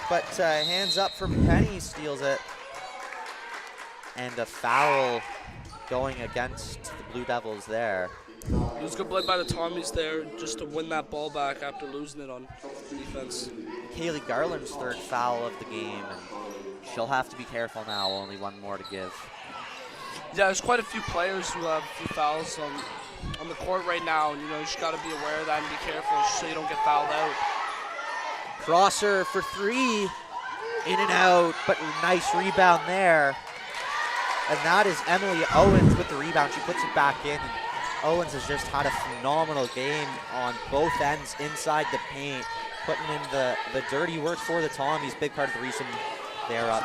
but hands up from Penny, steals it. And a foul going against the Blue Devils there. It was good play by the Tommies there just to win that ball back after losing it on defense. Kaylee Garland's third foul of the game, and she'll have to be careful now, only one more to give. Yeah, there's quite a few players who have a few fouls on the court right now, and you just got to be aware of that and be careful so you don't get fouled out. Prosser for three, in and out, but nice rebound there. And that is Emily Owens with the rebound. She puts it back in. And Owens has just had a phenomenal game on both ends inside the paint, putting in the dirty work for the Tommies. Big part of the reason they're up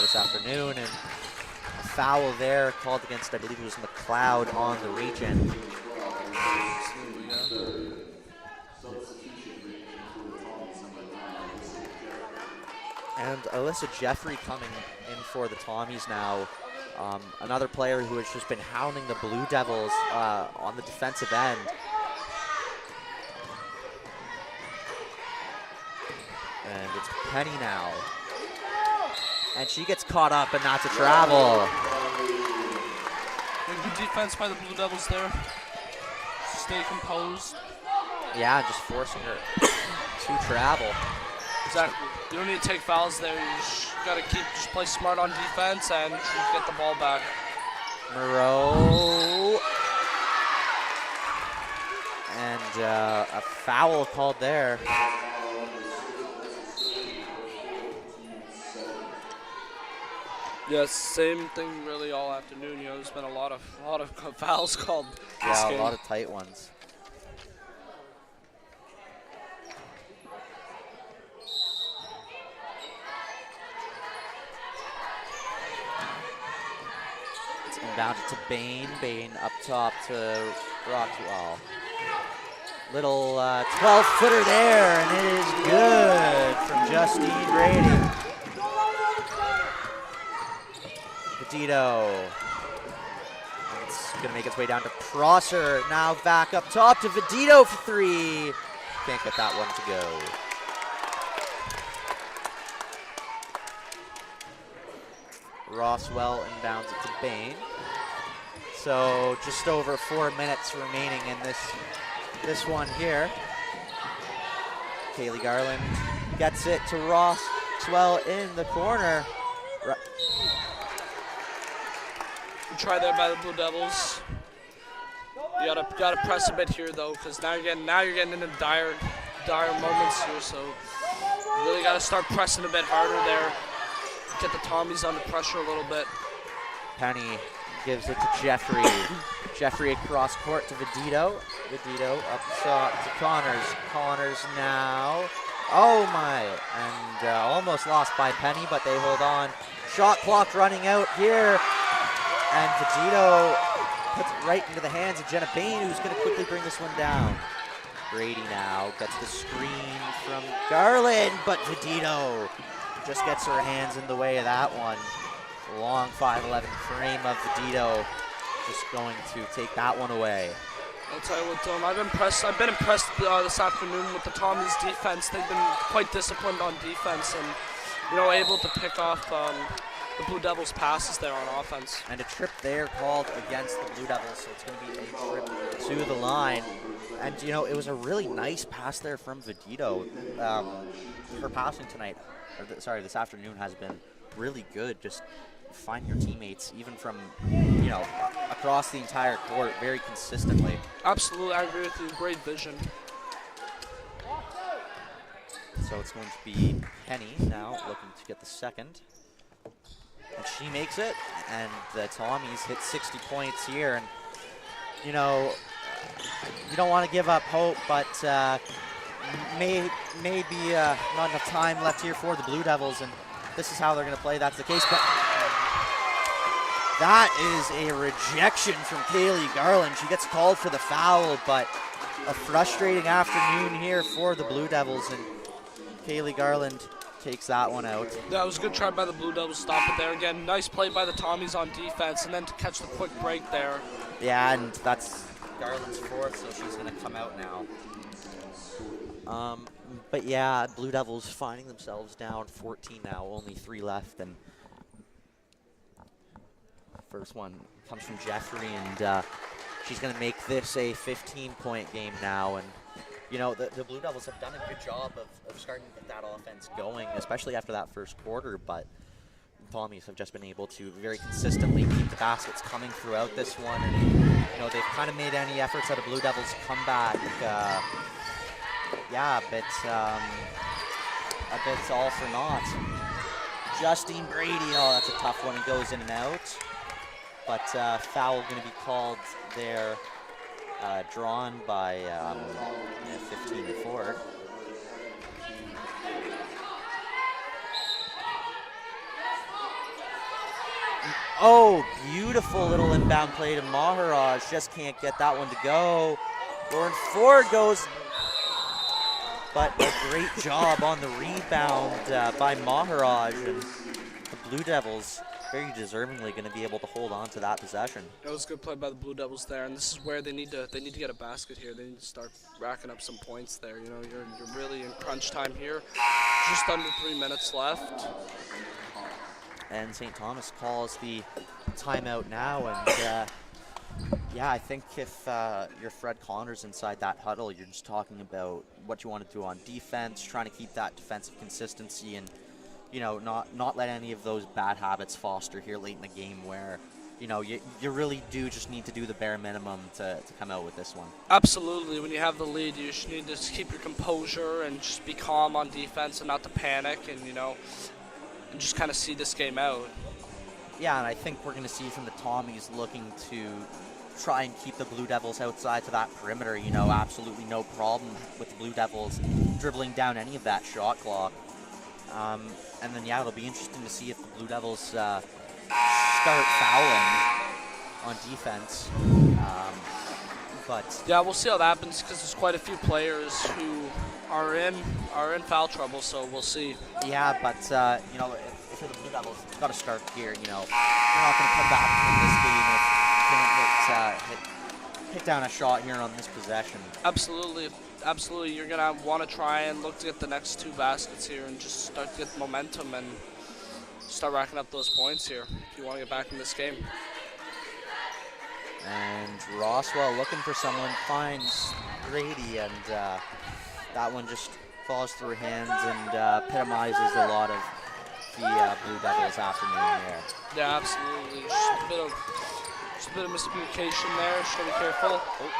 this afternoon. And a foul there called against, I believe it was McLeod on the region. And Alyssa Jeffrey coming in for the Tommies now. Another player who has just been hounding the Blue Devils on the defensive end. And it's Penny now. And she gets caught up, and that's a travel. Good defense by the Blue Devils there. Stay composed. Yeah, just forcing her to travel. Exactly. You don't need to take fouls there. You just got to just play smart on defense and get the ball back. Moreau. And a foul called there. Yeah, same thing really all afternoon. There's been a lot of fouls called. Yeah, a lot of tight ones. Inbounded to Bain. Bain up top to Rockwell. Little 12-footer there, and it is good from Justine Brady. Vedito. It's going to make its way down to Prosser. Now back up top to Vedito for three. Can't get that one to go. Roswell inbounds it to Bain. So just over 4 minutes remaining in this one here. Kaylee Garland gets it to Roswell in the corner. Try there by the Blue Devils. You gotta press a bit here though, because now you're getting into dire moments here. So you really gotta start pressing a bit harder there. Get the Tommies under pressure a little bit. Penny gives it to Jeffrey. Jeffrey across court to Vedito. Vedito up top to Connors. Connors now. Oh my! And almost lost by Penny, but they hold on. Shot clock running out here. And Vedito puts it right into the hands of Jenna Bain, who's going to quickly bring this one down. Brady now gets the screen from Garland, but Vedito just gets her hands in the way of that one. Long 5'11" frame of Vedito, just going to take that one away. I'll tell you what, I've been impressed this afternoon with the Tommies defense. They've been quite disciplined on defense and able to pick off the Blue Devils passes there on offense. And a trip there called against the Blue Devils, so it's going to be a trip to the line. And it was a really nice pass there from Vedito. Her passing tonight, this afternoon has been really good. Just find your teammates, even from, across the entire court, very consistently. Absolutely, I agree with you. Great vision. So it's going to be Penny now looking to get the second. And she makes it, and the Tommies hit 60 points here. And, you don't want to give up hope, but maybe not enough time left here for the Blue Devils, and this is how they're going to play. That's the case, but that is a rejection from Kaylee Garland. She gets called for the foul, but a frustrating afternoon here for the Blue Devils, and Kaylee Garland takes that one out. That was a good try by the Blue Devils. Stop it there again. Nice play by the Tommies on defense, and then to catch the quick break there. Yeah, and that's Garland's fourth, so she's going to come out now. But yeah, Blue Devils finding themselves down 14 now, only 3 left, and first one comes from Jeffrey, and she's going to make this a 15-point game now. And you know, the Blue Devils have done a good job of starting to get that offense going, especially after that first quarter, but the Tommies have just been able to very consistently keep the baskets coming throughout this one. And, you know, they've kind of made any efforts at a Blue Devils comeback. Yeah, a bit all for naught. Justine Brady, oh, that's a tough one. It goes in and out. But foul going to be called there, drawn by 15-4. Oh, beautiful little inbound play to Maharaj. Just can't get that one to go. Lauren Ford goes, but a great job on the rebound by Maharaj. And the Blue Devils very deservingly going to be able to hold on to that possession. That was a good play by the Blue Devils there, and this is where they need to get a basket here. They need to start racking up some points there. You know, you're really in crunch time here. Just under 3 minutes left. And St. Thomas calls the timeout now, and yeah, I think if you're Fred Connors inside that huddle, you're just talking about what you want to do on defense, trying to keep that defensive consistency, and you know, not let any of those bad habits foster here late in the game where, you know, you really do just need to do the bare minimum to come out with this one. Absolutely. When you have the lead, you just need to just keep your composure and just be calm on defense and not to panic, and, you know, and just kind of see this game out. Yeah, and I think we're going to see from the Tommies looking to try and keep the Blue Devils outside to that perimeter. You know, absolutely no problem with the Blue Devils dribbling down any of that shot clock. And then, yeah, it'll be interesting to see if the Blue Devils start fouling on defense. But yeah, we'll see how that happens because there's quite a few players who are in foul trouble, so we'll see. Yeah, but you know, if you're the Blue Devils, you've got to start here. You know, you're not going to come back in this game if you can't hit down a shot here on this possession. Absolutely. Absolutely, you're going to want to try and look to get the next 2 baskets here and just start to get momentum and start racking up those points here if you want to get back in this game. And Roswell looking for someone, finds Grady, and that one just falls through hands and epitomizes a lot of the Blue Devils afternoon there. Yeah, absolutely. Just a bit of miscommunication there. Just gotta be careful. Oh.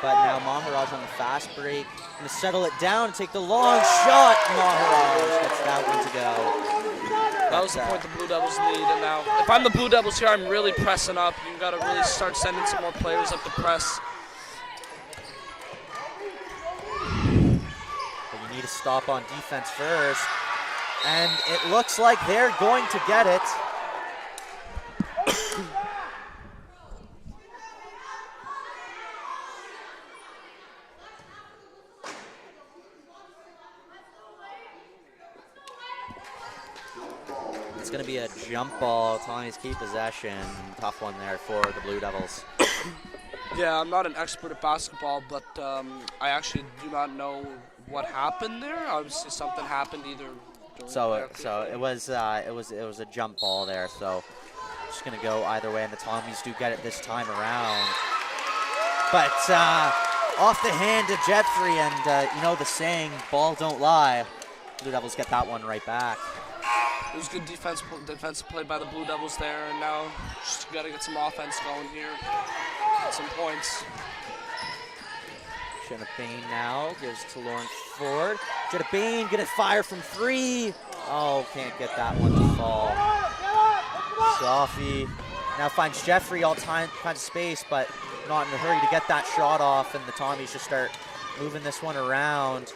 But now Maharaj on the fast break. Going to settle it down and take the long shot. Maharaj gets that one to go. That was the point the Blue Devils need. And now, if I'm the Blue Devils here, I'm really pressing up. You've got to really start sending some more players up to press. But you need to stop on defense first. And it looks like they're going to get it. It's going to be a jump ball. Tony's key possession. Tough one there for the Blue Devils. Yeah, I'm not an expert at basketball, but I actually do not know what happened there. Obviously, something happened either. So it was a jump ball there. So just going to go either way, and the Tommies do get it this time around. But off the hand of Jeffrey, and you know the saying, "Ball don't lie." Blue Devils get that one right back. It was good defensive play by the Blue Devils there, and now just got to get some offense going here, get some points. Jenna Bain now gives to Lauren Ford. Jenna Bain gonna fire from 3. Oh, can't get that one to fall. Sophie now finds Jeffrey all kinds of space, but not in a hurry to get that shot off, and the Tommies just start moving this one around.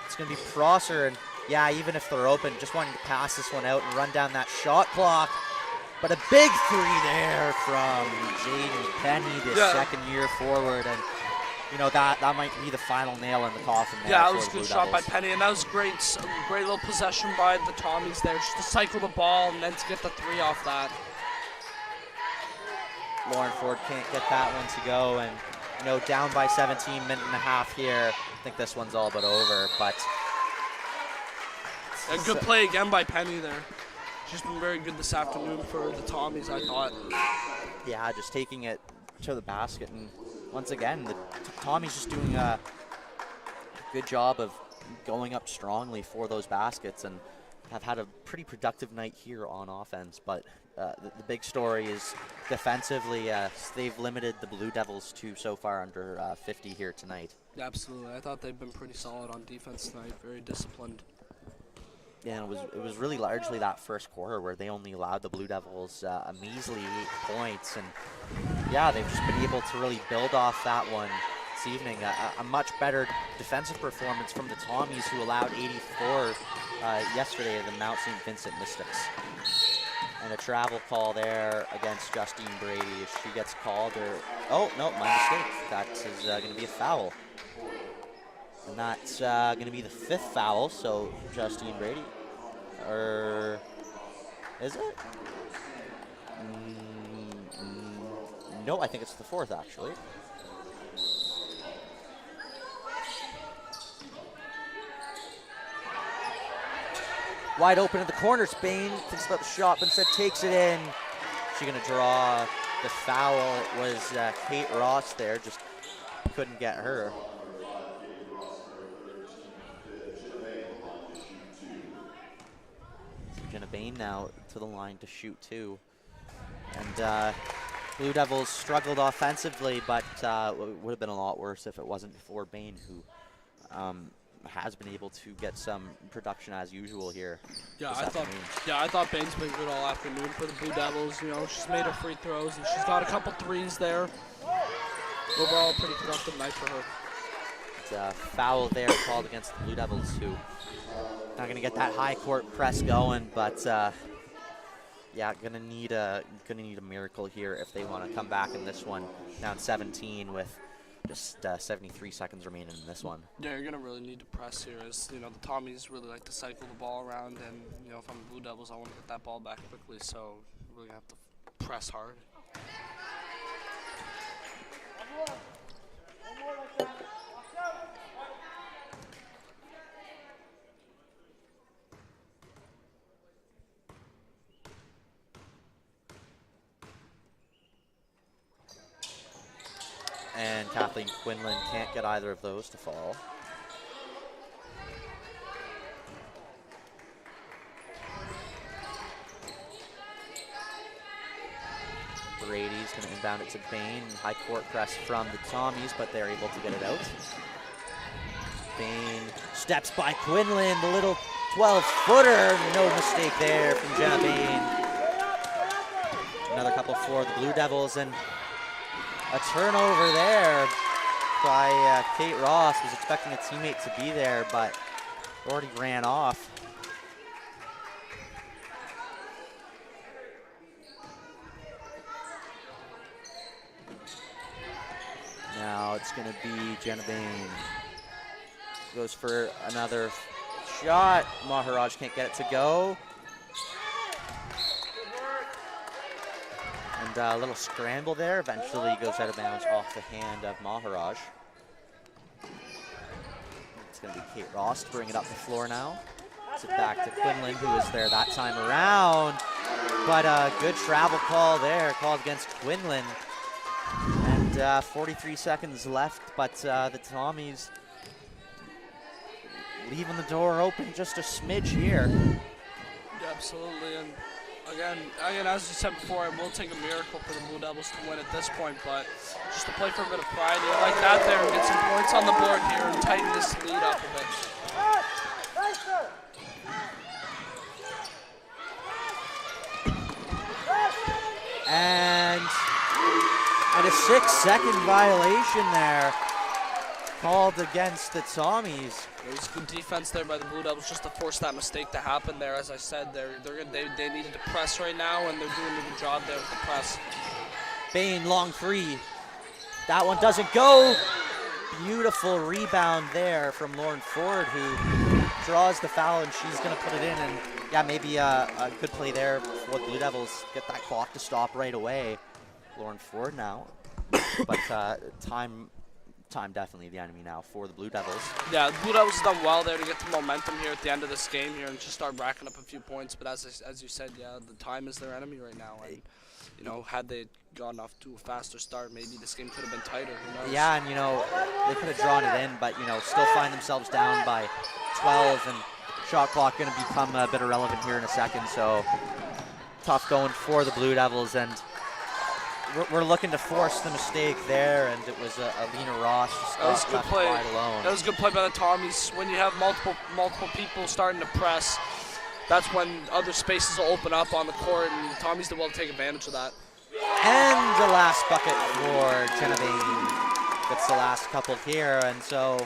It's gonna be Prosser, and yeah, even if they're open, just wanting to pass this one out and run down that shot clock. But a big 3 there from Jaden Penny, the second-year forward. And you know, that might be the final nail in the coffin there. Yeah, for it was a the good Blue shot by Devils. Penny, and that was great. Great little possession by the Tommies there, just to cycle the ball and then to get the 3 off that. Lauren Ford can't get that one to go, and you know, down by 17, minute and a half here. I think this one's all but over, but A good play again by Penny there. She's been very good this afternoon for the Tommies, I thought. yeah, just taking it to the basket, and once again, the Tommy's just doing a good job of going up strongly for those baskets, and have had a pretty productive night here on offense. But the big story is defensively, they've limited the Blue Devils to so far under 50 here tonight. Yeah, absolutely. I thought they've been pretty solid on defense tonight, very disciplined. Yeah, and it was really largely that first quarter where they only allowed the Blue Devils a measly 8 points, and yeah, they've just been able to really build off that one this evening. A much better defensive performance from the Tommies, who allowed 84 yesterday to the Mount St. Vincent Mystics. And a travel call there against Justine Brady. If she gets called, or oh no, my mistake. That is going to be a foul. And that's going to be the 5th foul, so Justine Brady. Or is it? No, I think it's the 4th, actually. Wide open in the corner. Spain thinks about the shot, but instead takes it in. She's going to draw the foul. It was Kate Ross there, just couldn't get her. Jenna Bain now to the line to shoot 2. And Blue Devils struggled offensively, but it would have been a lot worse if it wasn't for Bain, who has been able to get some production as usual here. Yeah, this I afternoon. thought Bain's been good all afternoon for the Blue Devils. You know, she's made her free throws and she's got a couple 3s there. Overall, pretty productive night for her. It's a foul there called against the Blue Devils, who not going to get that high court press going, but yeah, gonna need a miracle here if they want to come back in this one, down 17 with just 73 seconds remaining in this one. Yeah, you're gonna really need to press here, as you know the Tommies really like to cycle the ball around, and you know if I'm the Blue Devils, I want to get that ball back quickly, so really have to press hard. And Kathleen Quinlan can't get either of those to fall. Brady's going to inbound it to Bain. High court press from the Tommies, but they're able to get it out. Bain steps by Quinlan, the little 12-footer. No mistake there from Jenna Bain. Another couple for the Blue Devils, and a turnover there by Kate Ross. Was expecting a teammate to be there, but already ran off. Now it's going to be Jenna Bain. Goes for another shot. Maharaj can't get it to go. And a little scramble there. Eventually goes out of bounds off the hand of Maharaj. It's going to be Kate Ross to bring it up the floor now. It's it back to Quinlan, who was there that time around. But a good travel call there, called against Quinlan. And 43 seconds left, but the Tommies leaving the door open just a smidge here. Yeah, absolutely, and again, as you said before, it will take a miracle for the Blue Devils to win at this point, but just to play for a bit of pride like that there and get some points on the board here and tighten this lead up a bit. And a 6-second violation there called against the Tommies. It was good defense there by the Blue Devils just to force that mistake to happen there. As I said, they needed to press right now, and they're doing a good job there with the press. Bain, long three. That one doesn't go. beautiful rebound there from Lauren Ford, who draws the foul, and she's going to put it in. And yeah, maybe a good play there for the Blue Devils. Get that clock to stop right away. Lauren Ford now, but time definitely the enemy now for the Blue Devils. Yeah, the Blue Devils have done well there to get the momentum here at the end of this game here and just start racking up a few points. But as you said, yeah, the time is their enemy right now. And you know, had they gotten off to a faster start, maybe this game could have been tighter. Who knows? Yeah, and you know, they could have drawn it in, but you know, still find themselves down by 12, and shot clock going to become a bit irrelevant here in a second. So tough going for the Blue Devils, and we're looking to force the mistake there, and it was Alina Ross just left wide alone. That was a good play by the Tommies. When you have multiple people starting to press, that's when other spaces will open up on the court, and the Tommies did well to take advantage of that. And the last bucket for Genevieve. That's the last couple here, and so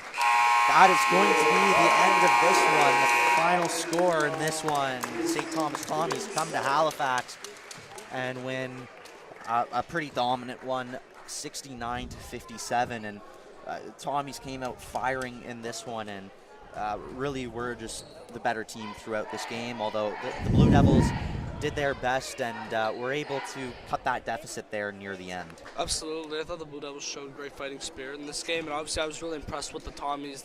that is going to be the end of this one. The final score in this one, St. Thomas Tommies come to Halifax and win a pretty dominant one, 69-57, and Tommies came out firing in this one, and really were just the better team throughout this game, although the Blue Devils did their best and were able to cut that deficit there near the end. Absolutely. I thought the Blue Devils showed great fighting spirit in this game, and obviously I was really impressed with the Tommies.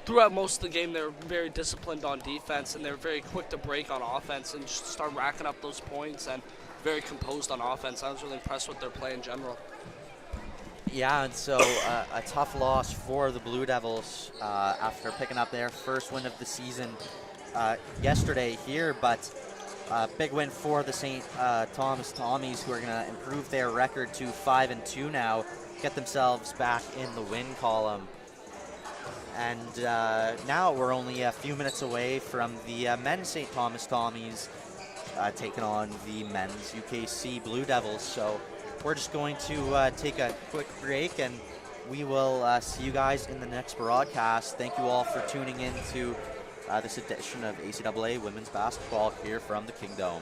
Throughout most of the game, they were very disciplined on defense, and they were very quick to break on offense and just start racking up those points, and very composed on offense. I was really impressed with their play in general. Yeah, and so a tough loss for the Blue Devils after picking up their first win of the season yesterday here, but big win for the St. Thomas Tommies, who are going to improve their record to 5-2 now, get themselves back in the win column. And now we're only a few minutes away from the men's St. Thomas Tommies taking on the men's UKC Blue Devils. So we're just going to take a quick break, and we will see you guys in the next broadcast. Thank you all for tuning in to this edition of ACAA Women's Basketball here from the Kingdom.